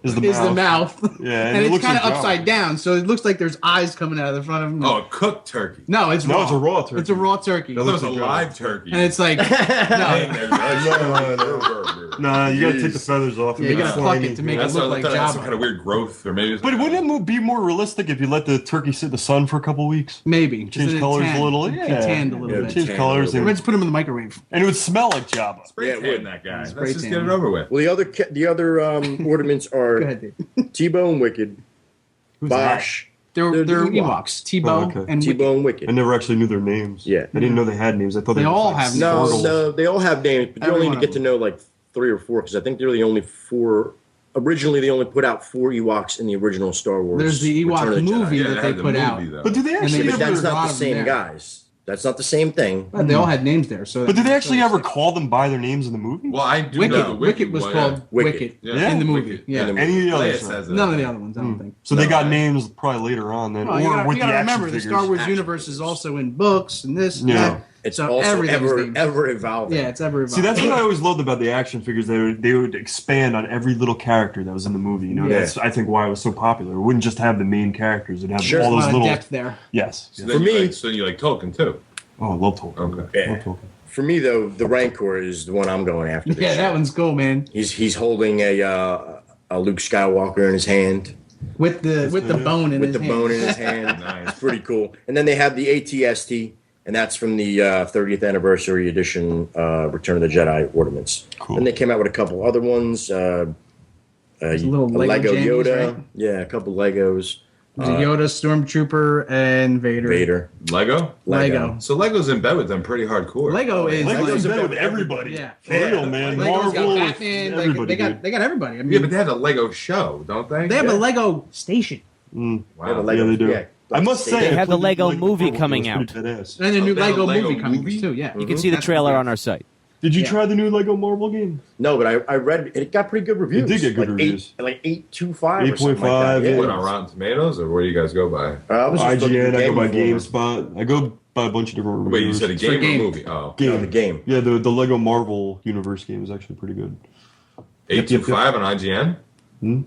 Is the is the mouth. Yeah, and it it's looks kind of like Jabba. upside down, so it looks like there's eyes coming out of the front of him. Oh, a cooked turkey. No, it's raw. No, it's a raw turkey. It's a raw turkey, That was a live turkey. and it's like Nah, you gotta take the feathers off. Yeah, you gotta pluck it to make it That's look like some Jabba. kind of weird growth, or maybe. But wouldn't it be more realistic if you let the turkey sit in the sun for a couple weeks? Maybe Change Just colors tan- a little. be Yeah. tanned a little Yeah, bit. Change tan colors. a little Let's put him in the microwave. And it would smell like Jabba. Spray Yeah, it tan would. that guy. Spray Let's just tan. get it over with. Well, the other ornaments are Go ahead, Dave. Tebow and Wicked, Bosch, They're the Ewoks. Tebow Oh, okay. and Wicket. Tebow and Wicked. I never actually knew their names. Yeah. I didn't know they had names. I thought They were all like have No, Squirtles. no, they all have names, but you Every only one of get to them. know like 3 or 4 because I think they're the only 4. Originally, they only put out 4 Ewoks in the original Star Wars. There's the Ewok Return of the Jedi. movie Yeah, that they they had the put movie, out. though. But do they And actually they But ever? that's a lot not the of them same there. guys. That's not the same thing. But they all had names there. So But did they actually ever call them by their names in the movie? Well, I do know the Wicket was one, called Wicket. Wicket Yeah. in the movie. Wicket. Yeah. In the Any of the Leia others? says it. None of the other ones, I don't think. So they No, got I- names probably later on then, Oh, or you gotta, with you gotta the action remember, figures. the Star Wars Action universe is also in books and this and Yeah. that. It's So also everything's named. ever evolving. Yeah, it's ever See, that's what I always loved about the action figures. They would expand on every little character that was in the movie. You know, Yeah. that's I think why it was so popular. It wouldn't just have the main characters; it'd have Sure. all a those lot of little depth there. Yes. So yes. then For you me- like, so you like Tolkien too. Oh, I love Tolkien. Okay. Yeah. Love Tolkien. For me, though, the Rancor is the one I'm going after. This Yeah, year. that one's cool, man. He's holding a Luke Skywalker in his hand With the bone in with his the hand. bone in his hand. Nice. It's pretty cool. And then they have the ATST, and that's from the 30th anniversary edition Return of the Jedi ornaments. Cool. And they came out with a couple other ones. A little Lego Lego jammies, Yoda. right? Yeah, a couple Legos. There's a Yoda, Stormtrooper, and Vader. Vader. Lego. Lego. So Lego's in bed with them pretty hardcore. Lego is Lego's like, in bed with everybody. Yeah. For real, man. Lego's got Marvel, Batman. everybody. They got everybody. I mean, Yeah, but they had a Lego show, don't they? they have yeah. a Lego station Mm. They have a Wow. Lego, Yeah, they do. yeah, I must say, They I have the played Lego movie Marvel, coming it was pretty badass. and a new they have a Lego Lego movie coming movie? too. Yeah, You can see the trailer on our site. Did you Yeah. try the new Lego Marvel game? No, but I read it. It got pretty good reviews. It did get good like reviews. 8.25 or something 8.5, like that. What, on Rotten Tomatoes, or where do you guys go by? I was just looking IGN, at I go by Game Informer. GameSpot. I go by a bunch of different reviews. Wait, you said a game or game. movie? Oh, Game. No, the game. Yeah, the Lego Marvel Universe game is actually pretty good. 825 on IGN. Hmm?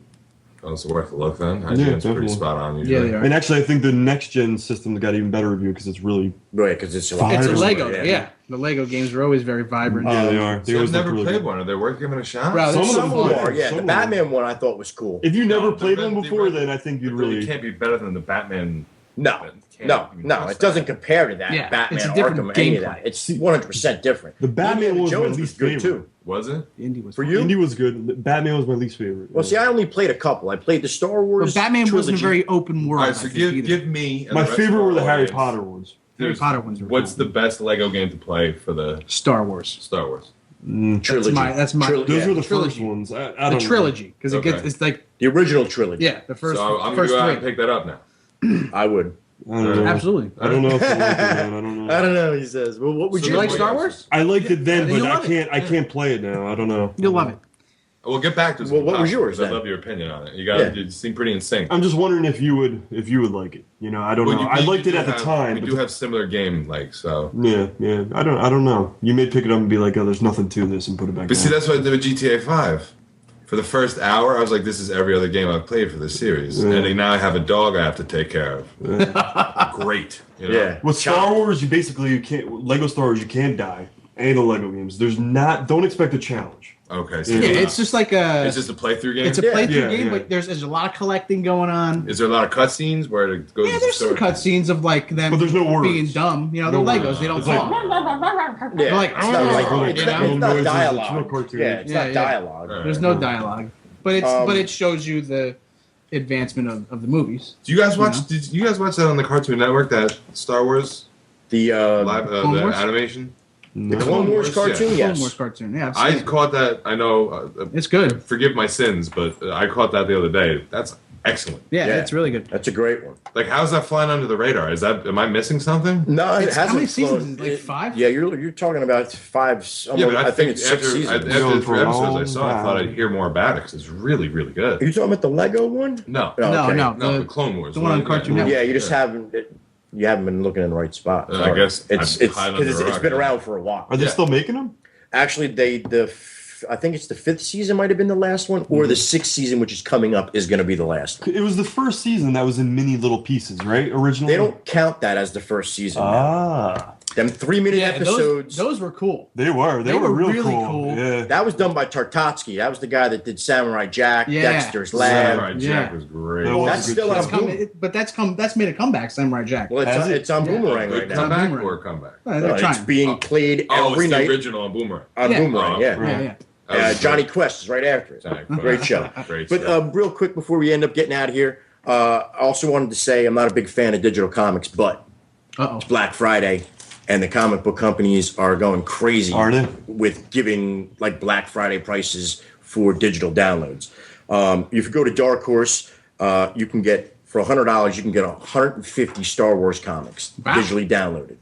Oh, it's worth a look then. Yeah, It's pretty spot on. Yeah, Usually. they are. And actually, I think the next gen system got even better review because it's really because it's It's a Lego. Yeah. The Lego games are always very vibrant. Yeah, they are. They I've always look never really played good. one. Are they worth giving a shot? Bro, Some of them are, are. Yeah, some the of them. Batman one I thought was cool. If you never No, played the one Red- before, the Red- then I think you'd It really. can't be better than the Batman. No, it doesn't compare to that. Yeah, Batman, it's a different Arkham, any of gameplay. that. It's 100% different. The Batman Indiana was my Jones least good favorite. too. Was it? Indy was For fun. you? Indy was good. Batman was my least favorite. Well, see, I only played a couple. I played the Star Wars. But Batman wasn't a trilogy. very open world. All right, so I think, either. give me. and My the rest favorite of were the our Harry audience, Potter ones. Harry Potter ones were What's cool. the best Lego game to play for the Star Wars. Star Wars? Trilogy. That's my. Trilogy. Those Yeah, were the trilogy. first ones. I The don't know. trilogy because Okay. it's like The original trilogy. yeah the first So I'm gonna first go out and three. pick that up now. I would. I don't know. Absolutely. I don't know if I like it, man. I don't know. I don't know. He says. Well, what would Do you you like what Star else? Wars? I liked it then, Then but you'll I love it. can't. I can't play it now. I don't know. You'll love it. We'll get back to Well, what was yours, I then? love your opinion on it. You seem pretty in sync. I'm just wondering if you would like it. You know, I don't know. I liked it at the time. We but do have similar game so. Yeah. I don't know. You may pick it up and be like, "Oh, there's nothing to this," and put it back. But see, down. that's what I did with GTA 5. For the first hour, I was like, this is every other game I've played for this series. Yeah. And then now I have a dog I have to take care of. Great. You know? Yeah. With Star Wars, you can't. Lego Star Wars, you can't die. Any of the Lego games, don't expect a challenge. Okay. So Yeah, it's just like a. It's just a playthrough game? It's a playthrough Yeah, game, yeah. but there's a lot of collecting going on. Is there a lot of cutscenes where it goes Yeah, there's some cutscenes of like them But there's no words. being dumb. You know, they're No Legos. words. They don't It's like- talk. Yeah, Like, it's not like "Oh," it's you not, know? it's not Noises, dialogue. it's real cartoon. Yeah, it's Yeah, not yeah. dialogue. There's no dialogue, but it shows you the advancement of the movies. Do you guys watch? Did you guys watch that on the Cartoon Network? That Star Wars The live Clone the Wars? animation. No. Clone Wars cartoon, Yeah. yes. Clone Wars cartoon. Yeah, I've I seen it. caught that. I know. It's good. Forgive my sins, but I caught that the other day. That's excellent. Yeah, Yeah. it's really good. That's a great one. Like, how's that flying under the radar? Am I missing something? No, it It's- hasn't. how many seasons flown- is it, like it- 5? Yeah, you're talking about 5. Yeah, but I think it's 6 after seasons. after the Going for 3 a episodes I long saw, I thought time. I'd hear more about it because it's really, really good. Are you talking about the Lego one? No, Oh, okay. No. no, the Clone Wars. the one on Cartoon Network. Yeah, you just haven't. You haven't been looking in the right spot. I guess it's I'm it's hiding because under a it's been rock. around for a while. Are they Yeah. still making them? Actually, I think it's the 5th season might have been the last one, or the 6th season, which is coming up, is going to be the last one. It was the first season that was in mini little pieces, right? Originally, They don't count that as the first season. now. Ah, Them 3-minute Yeah, episodes. those were cool. they were. They were real really cool. cool. Yeah. That was done by Tartatsky. That was the guy that did Samurai Jack, Yeah. Dexter's Lab. Samurai Jack was great. That was That's a good still show. on Boom. But that's made a comeback. Samurai Jack. Well, Has it? it's on Boomerang Good right now. comeback Boomerang. or comeback? They're No, trying. it's being played Oh, every it's the night original on Boomerang. on Yeah. Boomerang. Oh, Yeah. okay. Yeah. Johnny Quest is right after it. Johnny Quest. Great show. Great But show. real quick before we end up getting out of here, I also wanted to say I'm not a big fan of digital comics, but Uh-oh. it's Black Friday, and the comic book companies are going crazy Are they? with giving like Black Friday prices for digital downloads. If you go to Dark Horse, you can get for $100, you can get 150 Star Wars comics Wow. digitally downloaded,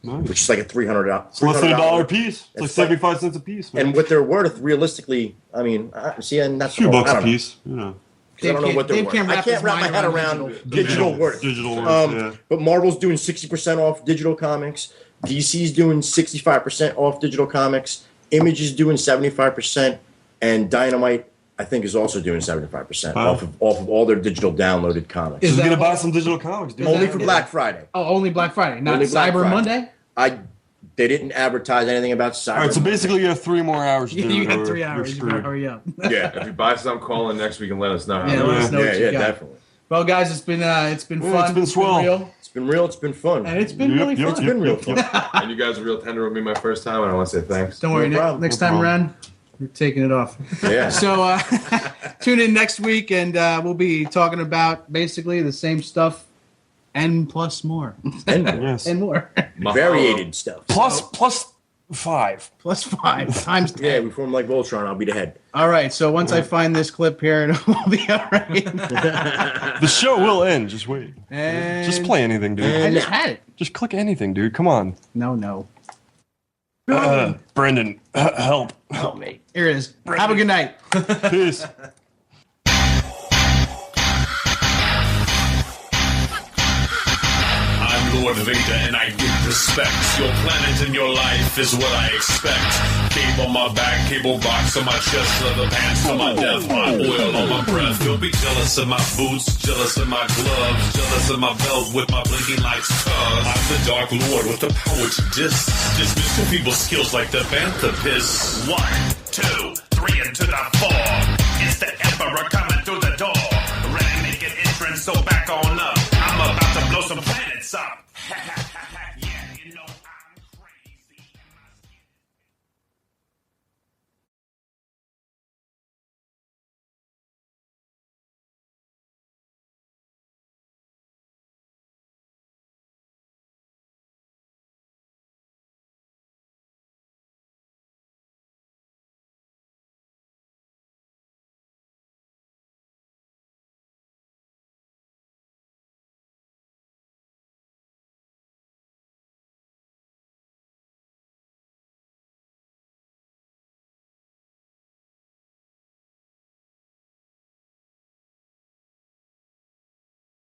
Nice. which is like a $300. It's less than $1 a $300 piece. It's like It's like- 75 cents a piece. Man. And what they're worth, realistically, I mean, see, and that's a few the whole- bucks I a don't know. piece. You know. 'Cause I don't know what they're Dave worth. can't I wrap can't his wrap my mind head around around digital. digital worth. Digital worth, yeah. But Marvel's doing 60% off digital comics. DC's doing 65% off digital comics. Image is doing 75%, and Dynamite, I think, is also doing 75% Wow. off of all their digital downloaded comics. Is Who's that gonna buy all- some digital comics, dude? Only that- for Black Friday. Oh, only Black Friday, not Only Black Cyber Friday. Monday. They didn't advertise anything about Cyber. All right, so basically you have 3 more hours to do You it, got or 3 you're hours. You screwed. better hurry up. Yeah, if you buy some, call in next week and let us know. Yeah, let us know what you got. definitely. Well, guys, it's been fun. it's been swell. real, It's been real. It's been fun. and it's been really fun. It's been real fun. And you guys are real tender with me my first time, and I want to say thanks. Don't worry. No problem. Next No time problem. around, we're taking it off. Yeah. So tune in next week, and we'll be talking about basically the same stuff and plus more. Yes. And more. Variated stuff. Plus 5. Plus 5 times 10. Yeah, we form like Voltron. I'll be the head. All right. So once I find this clip here, it will be all right. The show will end. Just wait. And Just play anything, dude. I just had it. Just click anything, dude. Come on. No. Brendan, help. Help me. Here it is. Have a good night. Peace. I'm Lord Vader and I give respect. Your planet and your life is what I expect. Cape on my back, cable box on my chest, leather pants to my death, hot oil on my breath. You'll be jealous of my boots, jealous of my gloves, jealous of my belt with my blinking lights. Cause I'm the Dark Lord with the power to dismiss the people's skills like the Bantha piss. 1, 2, 3, and to the 4. It's the Emperor.